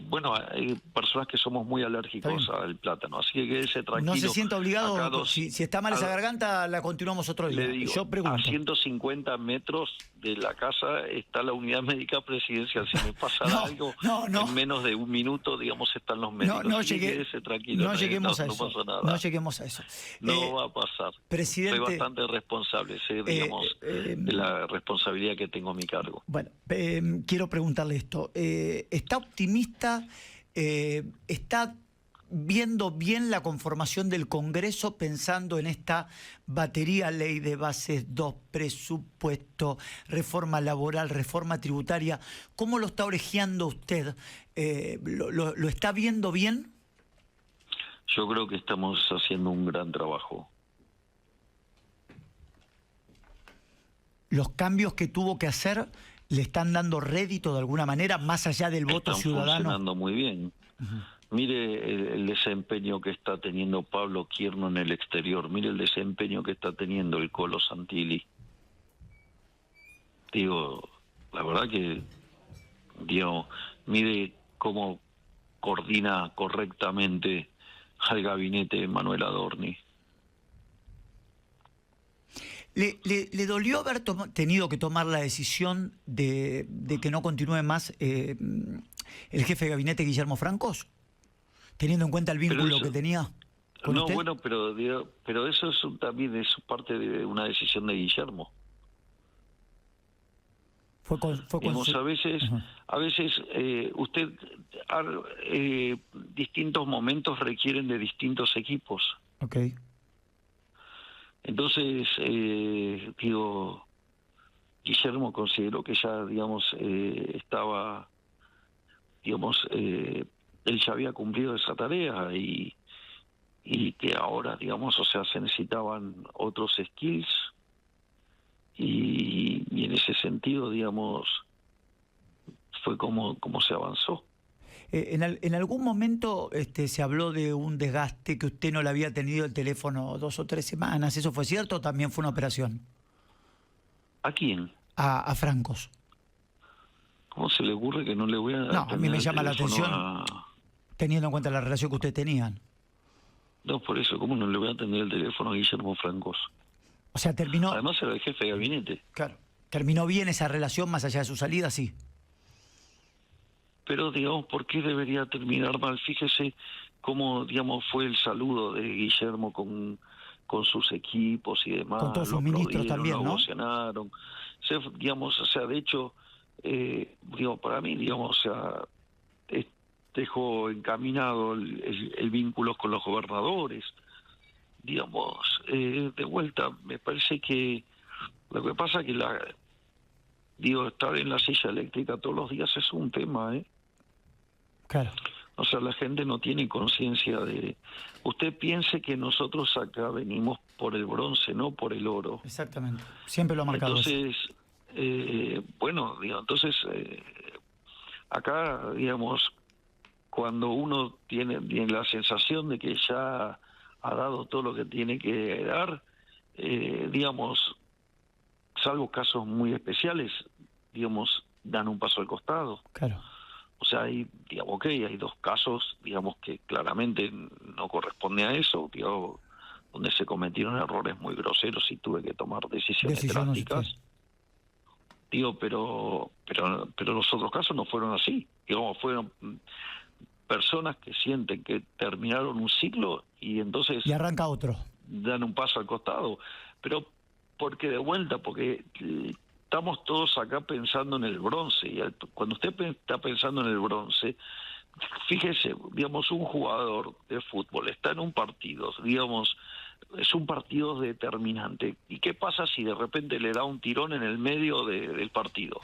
bueno, hay personas que somos muy alérgicos Está al plátano, así que quédese tranquilo. No se sienta obligado. Acá Si está mal esa garganta, la continuamos otro día. le digo, Yo a pregunto. 150 metros de la casa está la unidad médica presidencial. Si me pasa algo, no. en menos de un minuto, digamos, están los médicos. No Así que llegué, quédese tranquilo, no lleguemos a no eso. pasa nada. No lleguemos a eso. No va a pasar. Presidente, Soy bastante responsable, sé, digamos, de la responsabilidad que tengo a mi cargo. bueno, quiero preguntarle esto. ¿Está optimista? ¿Está viendo bien la conformación del Congreso pensando en esta batería, ley de bases 2, presupuesto, reforma laboral, reforma tributaria? ¿Cómo lo está orejeando usted? ¿Lo está viendo bien? Yo creo que estamos haciendo un gran trabajo. ¿Los cambios que tuvo que hacer le están dando rédito de alguna manera, más allá del voto Están ciudadano? funcionando muy bien. Mire el desempeño que está teniendo Pablo Quierno en el exterior. Mire el desempeño que está teniendo el Colo Santilli. Digo, la verdad que, digo, mire cómo coordina correctamente al gabinete de Manuel Adorni. ¿Le dolió haber tenido que tomar la decisión de que no continúe más el jefe de gabinete Guillermo Francos? Teniendo en cuenta el vínculo que tenía con No, usted. bueno, pero eso es también es parte de una decisión de Guillermo. Digamos, a veces usted distintos momentos requieren de distintos equipos. Okay. Entonces, digo, Guillermo consideró que ya, digamos, estaba, digamos, él ya había cumplido esa tarea y que ahora, digamos, o sea, se necesitaban otros skills y en ese sentido, digamos, fue como se avanzó. En algún momento se habló de un desgaste, que usted no le había tenido el teléfono 2 o 3 semanas. ¿Eso fue cierto o también fue una operación? ¿A quién? A Francos. ¿Cómo se le ocurre que no le voy a No, a mí me llama la atención, a... teniendo en cuenta la relación que ustedes tenían. No, por eso, ¿cómo no le voy a atender el teléfono a Guillermo Francos? O sea, terminó... Además era el jefe de gabinete. Claro. ¿Terminó bien esa relación más allá de su salida? Sí. Pero, digamos, ¿por qué debería terminar mal? Fíjese cómo, digamos, fue el saludo de Guillermo con sus equipos y demás. Con todos sus ministros también, lo ¿no? ovacionaron. Digamos, o sea, de hecho, digo, para mí, digamos, o sea, dejó encaminado el vínculo con los gobernadores. Digamos, de vuelta, me parece que lo que pasa es que estar en la silla eléctrica todos los días es un tema, ¿eh? Claro. O sea, la gente no tiene conciencia de... Usted piense que nosotros acá venimos por el bronce, no por el oro. Exactamente. Siempre lo ha marcado Entonces, bueno, entonces, acá, digamos, cuando uno tiene la sensación de que ya ha dado todo lo que tiene que dar, digamos, salvo casos muy especiales, digamos, dan un paso al costado. Claro. O sea, hay, digamos, hay dos casos, digamos, que claramente no corresponde a eso, digamos, donde se cometieron errores muy groseros y tuve que tomar decisiones drásticas. Sí. Digo, pero los otros casos no fueron así. Digamos, fueron personas que sienten que terminaron un ciclo y entonces Y arranca otro. dan un paso al costado. Pero porque de vuelta, porque estamos todos acá pensando en el bronce, y cuando usted está pensando en el bronce, fíjese, digamos, un jugador de fútbol está en un partido, digamos, es un partido determinante. ¿Y qué pasa si de repente le da un tirón en el medio del partido?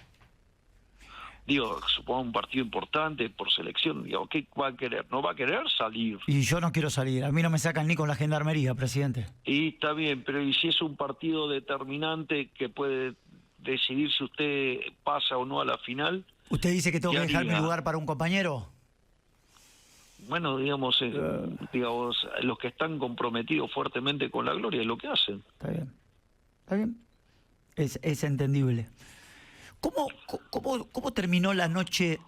Digo, supongo un partido importante por selección, digo, ¿qué va a querer? ¿No va a querer salir? Y yo no quiero salir, a mí no me sacan ni con la gendarmería, presidente. Y está bien, pero ¿y si es un partido determinante que puede decidir si usted pasa o no a la final? ¿Usted dice que tengo que dejar mi haría? lugar para un compañero? Bueno, digamos, los que están comprometidos fuertemente con la gloria es lo que hacen. Está bien. Está bien. Es entendible. ¿Cómo terminó la noche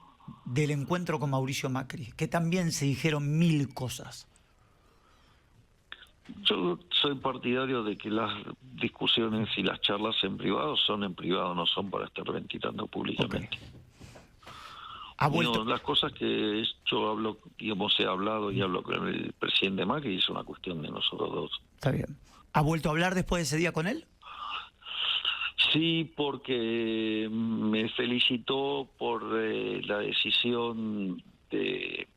del encuentro con Mauricio Macri? Que también se dijeron 1000 cosas. Yo soy partidario de que las discusiones y las charlas en privado son en privado, no son para estar ventilando públicamente. Okay. Digo, las cosas que yo hablo, digamos, he hablado y hablo con el presidente Macri, es una cuestión de nosotros dos. Está bien. ¿Ha vuelto a hablar después de ese día con él? Sí, porque me felicitó por la decisión de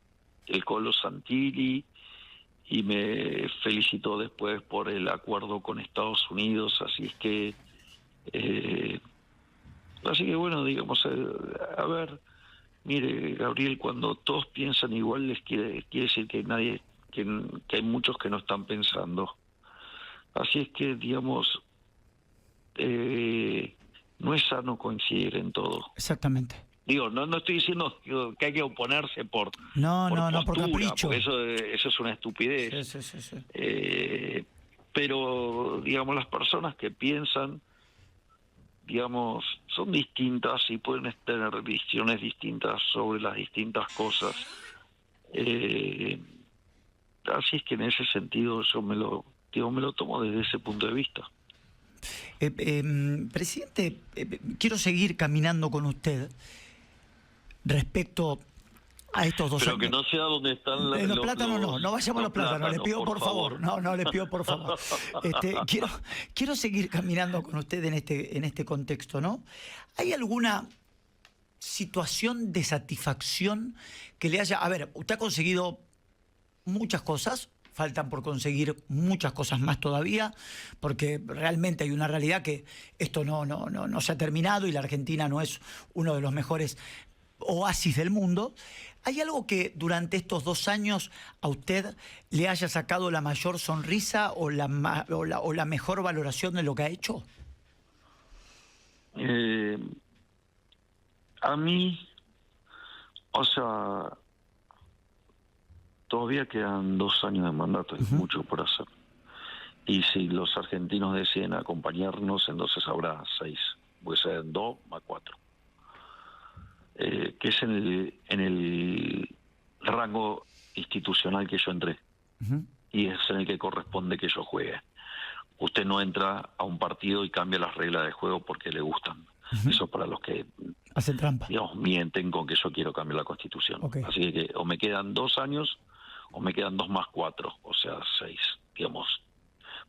el Colo Santilli y me felicitó después por el acuerdo con Estados Unidos, así que bueno, digamos, a ver, mire, Gabriel, cuando todos piensan igual les quiere decir que hay muchos que no están pensando. Así es que, digamos, no es sano coincidir en todo. Exactamente. Digo, no estoy diciendo que hay que oponerse por postura, por capricho. Porque eso es una estupidez. Sí. Pero, digamos, las personas que piensan, digamos, son distintas y pueden tener visiones distintas sobre las distintas cosas. Así es que en ese sentido yo me lo tomo desde ese punto de vista. Presidente, quiero seguir caminando con usted respecto a estos 2 años. Pero que no sea donde están los plátanos, no vayamos a los plátanos, le pido por favor. No, le pido por favor. Quiero seguir caminando con usted en este contexto, ¿no? ¿Hay alguna situación de satisfacción que le haya... A ver, usted ha conseguido muchas cosas, faltan por conseguir muchas cosas más todavía, porque realmente hay una realidad que esto no se ha terminado y la Argentina no es uno de los mejores oasis del mundo. ¿Hay algo que durante estos 2 años a usted le haya sacado la mayor sonrisa o la mejor valoración de lo que ha hecho? A mí, o sea, todavía quedan 2 años de mandato, hay mucho por hacer. Y si los argentinos deciden acompañarnos, entonces habrá 6, puede ser 2 más 4. Que es en el rango institucional que yo entré. Y es en el que corresponde que yo juegue. Usted no entra a un partido y cambia las reglas de juego porque le gustan. Eso para los que hacen trampa, digamos, mienten con que yo quiero cambiar la Constitución. Okay. Así que o me quedan 2 años o me quedan 2 más 4, o sea 6, digamos,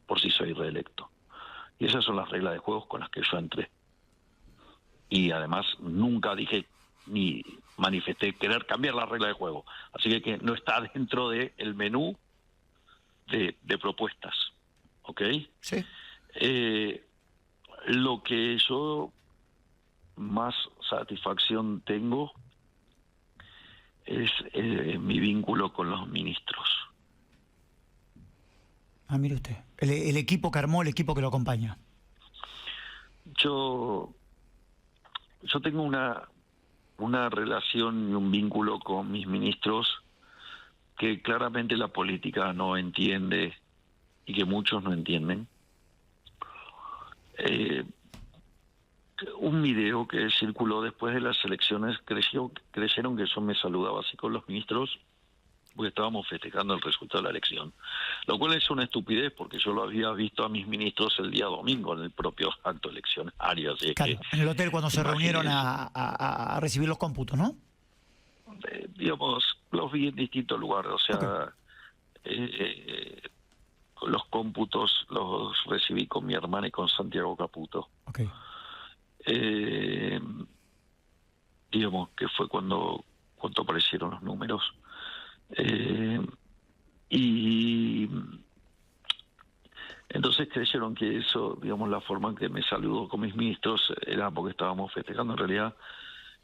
por si soy reelecto. Y esas son las reglas de juego con las que yo entré. Y además nunca dije ni manifesté querer cambiar la regla de juego. Así que no está dentro del menú de propuestas. ¿Ok? Sí. Lo que yo más satisfacción tengo es mi vínculo con los ministros. Ah, mire usted, el equipo que armó, el equipo que lo acompaña. Yo tengo una relación y un vínculo con mis ministros que claramente la política no entiende y que muchos no entienden. Un video que circuló después de las elecciones creyeron que yo me saludaba así con los ministros porque estábamos festejando el resultado de la elección, lo cual es una estupidez porque yo lo había visto a mis ministros el día domingo en el propio acto eleccionario. Así Claro, que, en el hotel cuando se reunieron imagínense, a recibir los cómputos, ¿no? digamos, los vi en distintos lugares, o sea, Ok. los cómputos los recibí con mi hermana y con Santiago Caputo. Ok. Digamos que fue cuando aparecieron los números. Y entonces creyeron que eso, digamos, la forma en que me saludó con mis ministros era porque estábamos festejando. En realidad,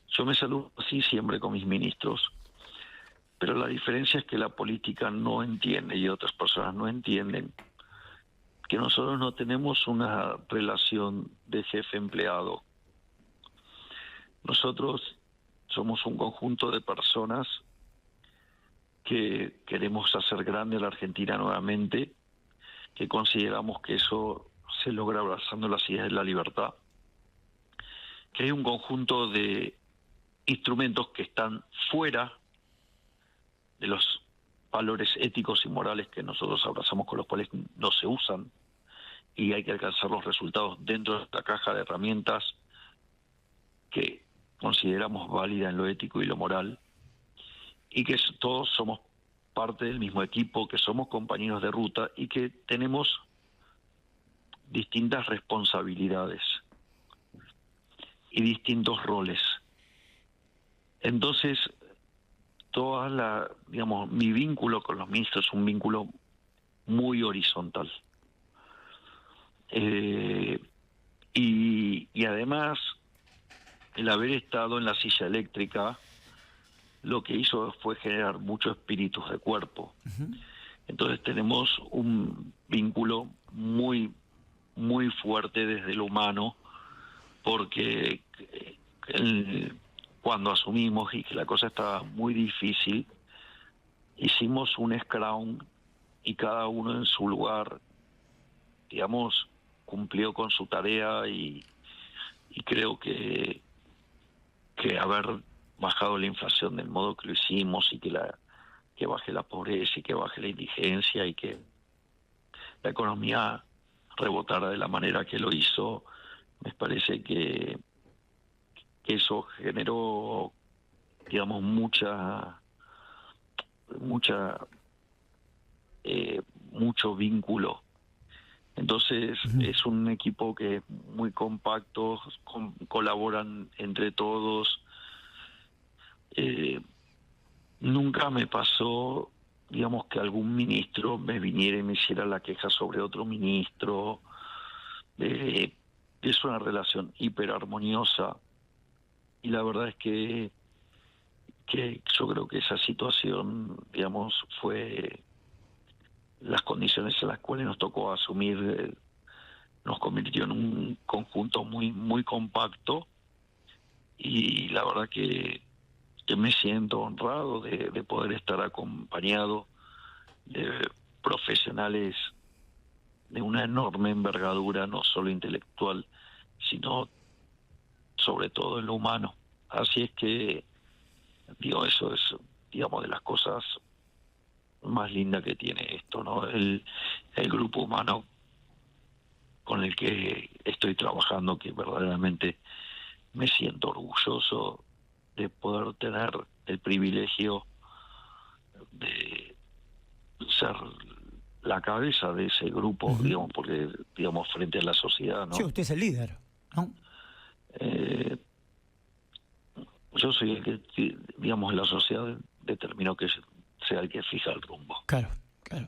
yo me saludo así siempre con mis ministros, pero la diferencia es que la política no entiende y otras personas no entienden que nosotros no tenemos una relación de jefe-empleado. Nosotros somos un conjunto de personas que queremos hacer grande a la Argentina nuevamente, que consideramos que eso se logra abrazando las ideas de la libertad, que hay un conjunto de instrumentos que están fuera de los valores éticos y morales que nosotros abrazamos, con los cuales no se usan, y hay que alcanzar los resultados dentro de esta caja de herramientas que consideramos válida en lo ético y lo moral, y que todos somos parte del mismo equipo, que somos compañeros de ruta y que tenemos distintas responsabilidades y distintos roles. Entonces, mi vínculo con los ministros es un vínculo muy horizontal. Y además, el haber estado en la silla eléctrica lo que hizo fue generar muchos espíritus de cuerpo. Entonces tenemos un vínculo muy, muy fuerte desde lo humano, porque cuando asumimos y que la cosa estaba muy difícil, hicimos un scrum y cada uno en su lugar, digamos, cumplió con su tarea y creo que haber bajado la inflación del modo que lo hicimos y que baje la pobreza y que baje la indigencia y que la economía rebotara de la manera que lo hizo, me parece que eso generó, digamos, mucho vínculo. Entonces es un equipo que es muy compacto, colaboran entre todos. Nunca me pasó, digamos, que algún ministro me viniera y me hiciera la queja sobre otro ministro. Es una relación hiperarmoniosa y la verdad es que yo creo que esa situación, digamos, fue las condiciones en las cuales nos tocó asumir, nos convirtió en un conjunto muy, muy compacto, y la verdad que me siento honrado de poder estar acompañado de profesionales de una enorme envergadura, no solo intelectual, sino sobre todo en lo humano. Así es que, digo, eso es, digamos, de las cosas más lindas que tiene esto, ¿no? El grupo humano con el que estoy trabajando, que verdaderamente me siento orgulloso de poder tener el privilegio de ser la cabeza de ese grupo, digamos, porque, digamos, frente a la sociedad, ¿no? Sí, usted es el líder, ¿no? Yo soy el que, digamos, la sociedad determinó que sea el que fija el rumbo. Claro, claro.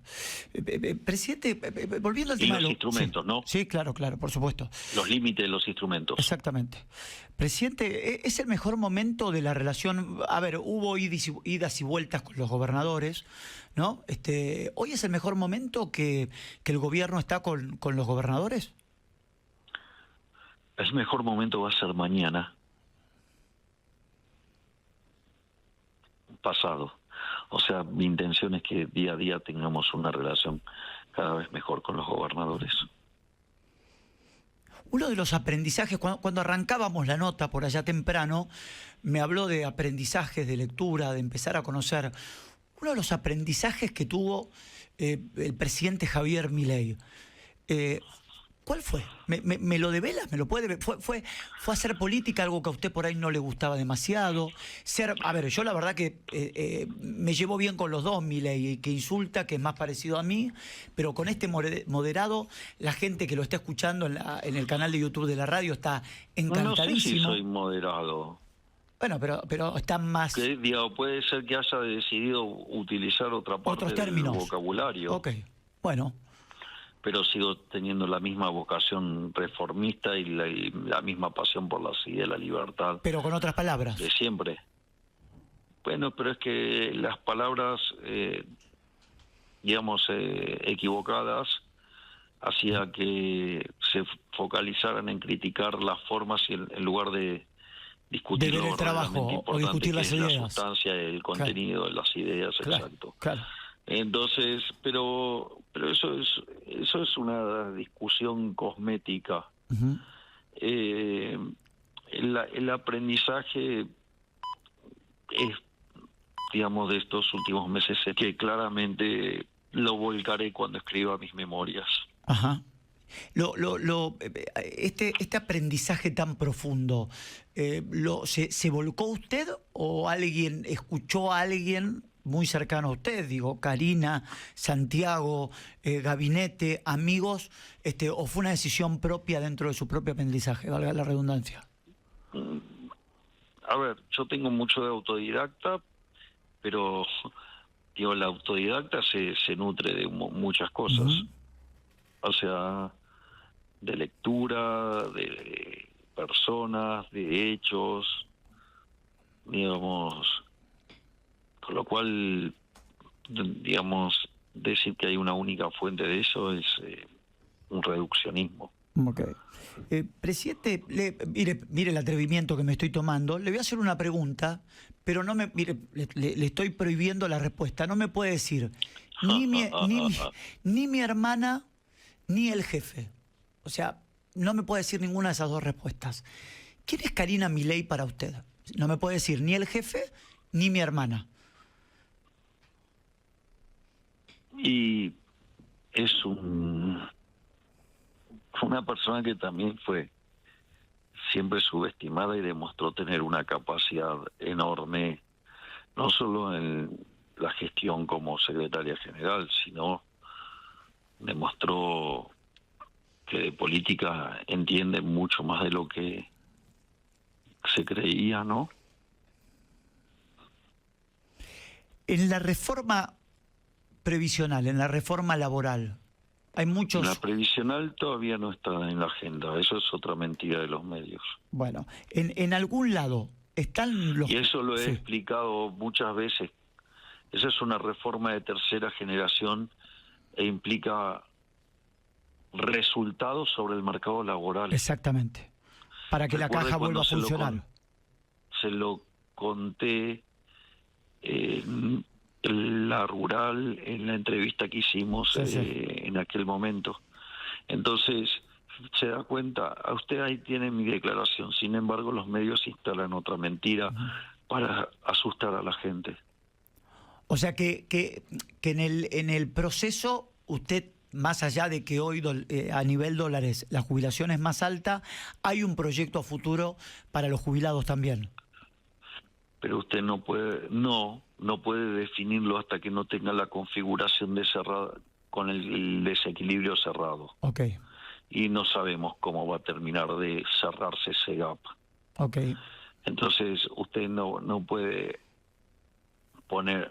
Presidente, volviendo al Y tema los de instrumentos, sí, ¿no? Sí, claro, por supuesto. Los límites de los instrumentos. Exactamente. Presidente, ¿es el mejor momento de la relación? A ver, hubo idas y vueltas con los gobernadores, ¿no? ¿Hoy es el mejor momento que el gobierno está con los gobernadores? El mejor momento va a ser mañana, pasado. O sea, mi intención es que día a día tengamos una relación cada vez mejor con los gobernadores. Uno de los aprendizajes, cuando arrancábamos la nota por allá temprano, me habló de aprendizajes, de lectura, de empezar a conocer. Uno de los aprendizajes que tuvo el presidente Javier Milei, ¿cuál fue? ¿Me lo devela? ¿Me lo puede? ¿Fue hacer política, algo que a usted por ahí no le gustaba demasiado? A ver, yo la verdad que me llevo bien con los dos, Milei, que insulta, que es más parecido a mí, pero con este moderado, la gente que lo está escuchando en el canal de YouTube de la radio está encantadísimo. No sé si soy moderado. Bueno, pero está más... Que, digo, puede ser que haya decidido utilizar otra parte otros términos. del vocabulario. Ok, bueno. Pero sigo teniendo la misma vocación reformista y la misma pasión por las ideas de la libertad. Pero con otras palabras. De siempre. Bueno, pero es que las palabras, equivocadas, hacía que se focalizaran en criticar las formas y en lugar de discutir de ver el trabajo o discutir las ideas, la sustancia, el contenido de las ideas, claro, exacto. Claro. Entonces, pero eso es una discusión cosmética. Uh-huh. El aprendizaje es, digamos, de estos últimos meses, es que claramente lo volcaré cuando escriba mis memorias. Ajá. Este aprendizaje tan profundo, ¿se volcó usted o alguien escuchó a alguien muy cercano a usted? Digo, Karina, Santiago, gabinete, amigos, ¿o fue una decisión propia dentro de su propio aprendizaje, valga la redundancia? A ver, yo tengo mucho de autodidacta, pero digo, la autodidacta se nutre de muchas cosas. Uh-huh. O sea, de lectura, de personas, de hechos, digamos, con lo cual, digamos, decir que hay una única fuente de eso es un reduccionismo. Okay. Presidente, mire el atrevimiento que me estoy tomando. Le voy a hacer una pregunta, pero no me, mire, le estoy prohibiendo la respuesta. No me puede decir ni mi hermana ni el jefe. O sea, no me puede decir ninguna de esas dos respuestas. ¿Quién es Karina Milei para usted? No me puede decir ni el jefe ni mi hermana. Y es una persona que también fue siempre subestimada y demostró tener una capacidad enorme, no solo en la gestión como secretaria general, sino demostró que de política entiende mucho más de lo que se creía, ¿no? En la reforma previsional, en la reforma laboral, hay muchos... La previsional todavía no está en la agenda, eso es otra mentira de los medios. Bueno, en algún lado están los... Y eso lo he explicado muchas veces. Esa es una reforma de tercera generación e implica resultados sobre el mercado laboral. Exactamente. Para que la caja vuelva a funcionar. Se lo conté en la rural, en la entrevista que hicimos en aquel momento. Entonces, se da cuenta, a usted ahí tiene mi declaración. Sin embargo, los medios instalan otra mentira para asustar a la gente. O sea que en el proceso, usted, más allá de que hoy a nivel dólares la jubilación es más alta, hay un proyecto a futuro para los jubilados también. Pero usted no puede definirlo hasta que no tenga la configuración de cerrada, con el desequilibrio cerrado. Okay. Y no sabemos cómo va a terminar de cerrarse ese gap. Okay. Entonces usted no puede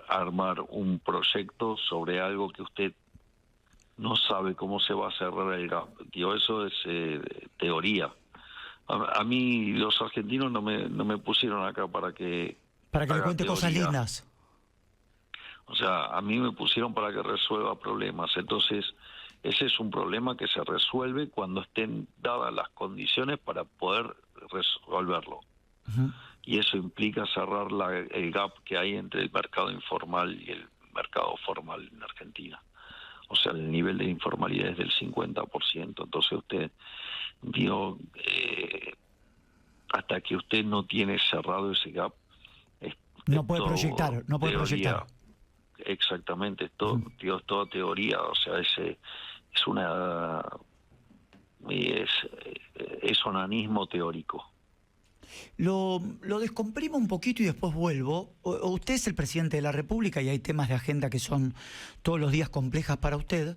armar un proyecto sobre algo que usted no sabe cómo se va a cerrar el gap. Digo, eso es teoría. A mí los argentinos no me pusieron acá para que le cuente cosas lindas. O sea, a mí me pusieron para que resuelva problemas. Entonces, ese es un problema que se resuelve cuando estén dadas las condiciones para poder resolverlo. Uh-huh. Y eso implica cerrar el gap que hay entre el mercado informal y el mercado formal en Argentina. O sea, el nivel de informalidad es del 50%. Entonces usted, digo, hasta que usted no tiene cerrado ese gap, No puede proyectar, no puede proyectar. Exactamente, es toda teoría, o sea, es una es onanismo teórico. Lo descomprimo un poquito y después vuelvo. Usted es el presidente de la República y hay temas de agenda que son todos los días complejas para usted,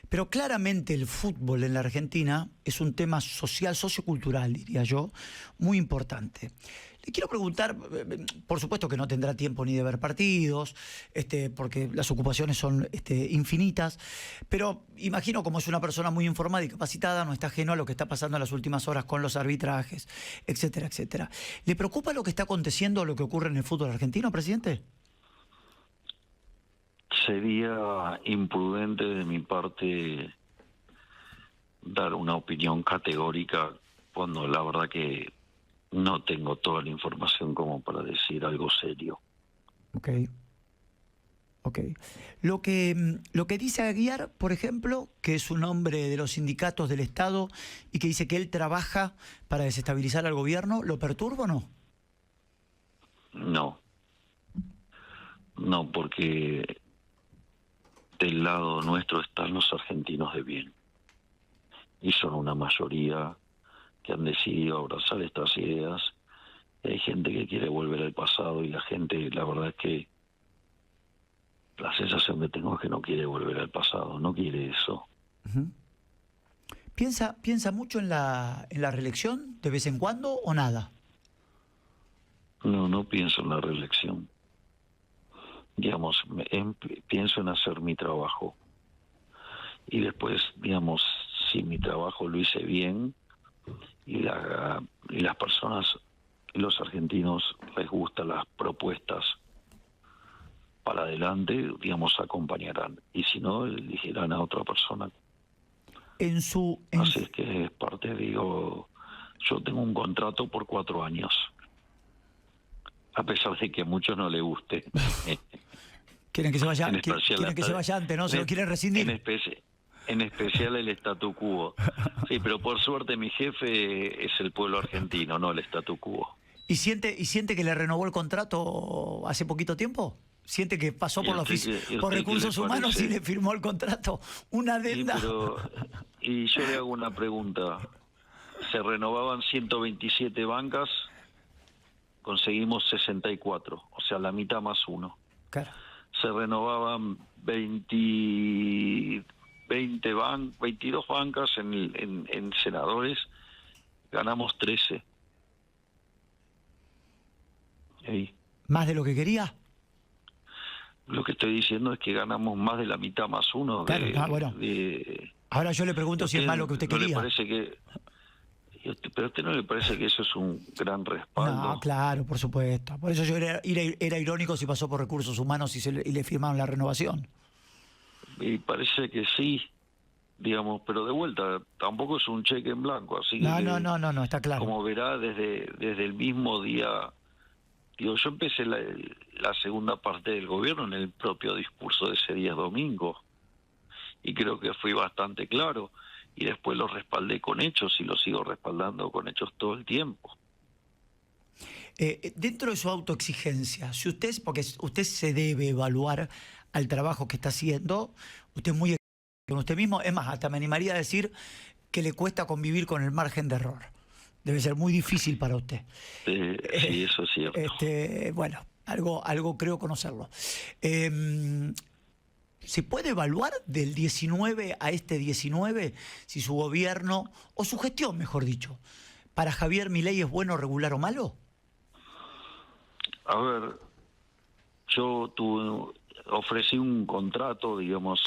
pero claramente el fútbol en la Argentina es un tema social, sociocultural, diría yo, muy importante. Le quiero preguntar, por supuesto que no tendrá tiempo ni de ver partidos, porque las ocupaciones son infinitas, pero imagino, como es una persona muy informada y capacitada, no está ajeno a lo que está pasando en las últimas horas con los arbitrajes, etcétera, etcétera. ¿Le preocupa lo que está aconteciendo, lo que ocurre en el fútbol argentino, presidente? Sería imprudente de mi parte dar una opinión categórica cuando la verdad que no tengo toda la información como para decir algo serio. Ok. Lo que dice Aguiar, por ejemplo, que es un hombre de los sindicatos del Estado y que dice que él trabaja para desestabilizar al gobierno, ¿lo perturba o no? No, porque del lado nuestro están los argentinos de bien. Y son una mayoría que han decidido abrazar estas ideas. Hay gente que quiere volver al pasado y la gente, la verdad es que la sensación que tengo es que no quiere volver al pasado, no quiere eso. Uh-huh. ¿Piensa mucho en la reelección de vez en cuando o nada? No pienso en la reelección. Digamos, pienso en hacer mi trabajo. Y después, digamos, si mi trabajo lo hice bien y las personas, los argentinos, les gustan las propuestas para adelante, digamos, acompañarán. Y si no, elegirán a otra persona. Así es que es parte, digo, yo tengo un contrato por 4 años. A pesar de que a muchos no les guste. Quieren que se vaya, quieren que se vaya antes, ¿no? Se lo quieren rescindir. En especial el statu quo. Sí, pero por suerte mi jefe es el pueblo argentino, no el statu quo. ¿Y siente que le renovó el contrato hace poquito tiempo? ¿Siente que pasó por recursos humanos y le firmó el contrato? Una adenda. Sí, y yo le hago una pregunta. Se renovaban 127 bancas, conseguimos 64, o sea, la mitad más 1. Claro. Se renovaban 22 bancas en senadores, ganamos 13. ¿Sí? ¿Más de lo que quería? Lo que estoy diciendo es que ganamos más de la mitad más 1. Claro, bueno. Ahora yo le pregunto si es más lo que usted ¿No quería? le parece pero a usted no le parece que eso es un gran respaldo? No, claro, por supuesto. Por eso yo era irónico si pasó por recursos humanos y le firmaron la renovación. Y parece que sí, digamos, pero de vuelta, tampoco es un cheque en blanco, así que... No, está claro. Como verá, desde el mismo día, digo, yo empecé la segunda parte del gobierno en el propio discurso de ese día domingo, y creo que fui bastante claro, y después lo respaldé con hechos y lo sigo respaldando con hechos todo el tiempo. Dentro de su autoexigencia, porque usted se debe evaluar al trabajo que está haciendo, usted es muy exigente con usted mismo, es más, hasta me animaría a decir que le cuesta convivir con el margen de error. Debe ser muy difícil para usted. Sí, eso es cierto. Bueno, algo creo conocerlo. ¿Se puede evaluar del 19 a este 19 si su gobierno, o su gestión, mejor dicho, para Javier Milei es bueno, regular o malo? A ver, yo ofrecí un contrato, digamos,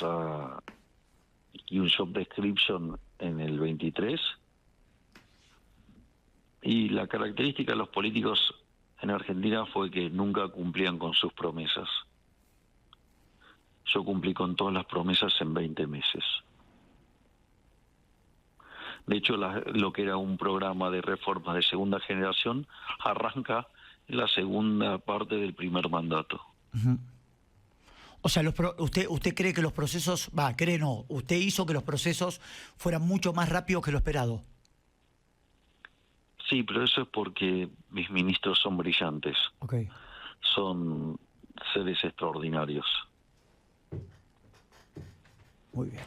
y un job description en el 23, y la característica de los políticos en Argentina fue que nunca cumplían con sus promesas. Yo cumplí con todas las promesas en 20 meses. De hecho, lo que era un programa de reformas de segunda generación arranca en la segunda parte del primer mandato. Uh-huh. O sea, usted cree que los procesos, cree no, usted hizo que los procesos fueran mucho más rápidos que lo esperado. Sí, pero eso es porque mis ministros son brillantes. Okay. Son seres extraordinarios. Muy bien.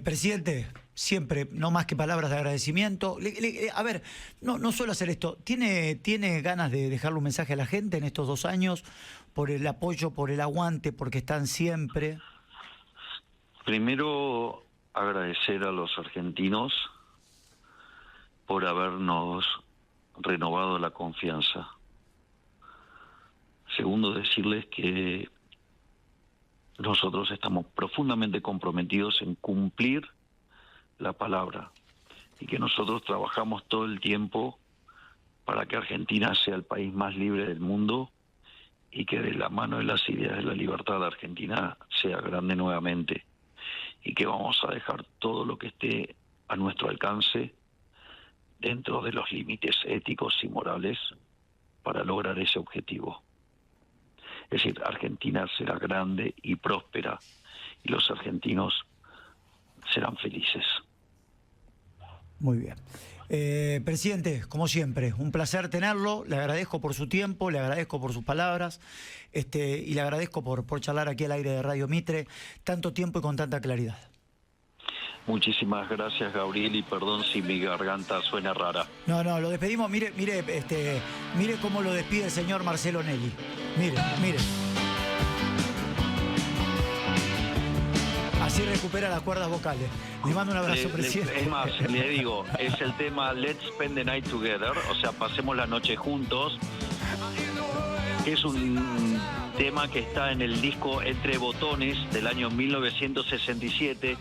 Presidente, siempre, no más que palabras de agradecimiento. A ver, no suelo hacer esto. ¿Tiene ganas de dejarle un mensaje a la gente en estos 2 años por el apoyo, por el aguante, porque están siempre? Primero, agradecer a los argentinos por habernos renovado la confianza. Segundo, decirles que nosotros estamos profundamente comprometidos en cumplir la palabra y que nosotros trabajamos todo el tiempo para que Argentina sea el país más libre del mundo y que de la mano de las ideas de la libertad de Argentina sea grande nuevamente, y que vamos a dejar todo lo que esté a nuestro alcance dentro de los límites éticos y morales para lograr ese objetivo. Es decir, Argentina será grande y próspera y los argentinos serán felices. Muy bien. Presidente, como siempre, un placer tenerlo. Le agradezco por su tiempo, le agradezco por sus palabras y le agradezco por charlar aquí al aire de Radio Mitre tanto tiempo y con tanta claridad. Muchísimas gracias, Gabriel, y perdón si mi garganta suena rara. No, lo despedimos. Mire cómo lo despide el señor Marcelo Nelly. Mire. Así recupera las cuerdas vocales. Le mando un abrazo, presidente. Es más, le digo, es el tema Let's Spend the Night Together, o sea, pasemos la noche juntos. Es un tema que está en el disco Entre Botones del año 1967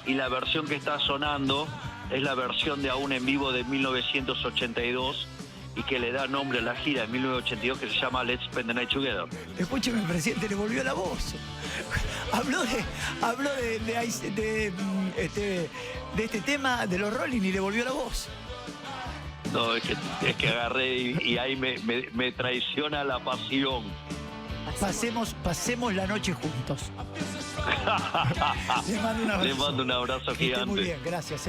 y la versión que está sonando es la versión de Aún en Vivo de 1982 y que le da nombre a la gira de 1982 que se llama Let's Spend the Night Together. Escúcheme, presidente, le volvió la voz. Habló de este tema de los Rolling y le volvió la voz. No, es que agarré y ahí me traiciona la pasión. Pasemos la noche juntos. Le mando un abrazo. Le mando un abrazo gigante. Muy bien, gracias.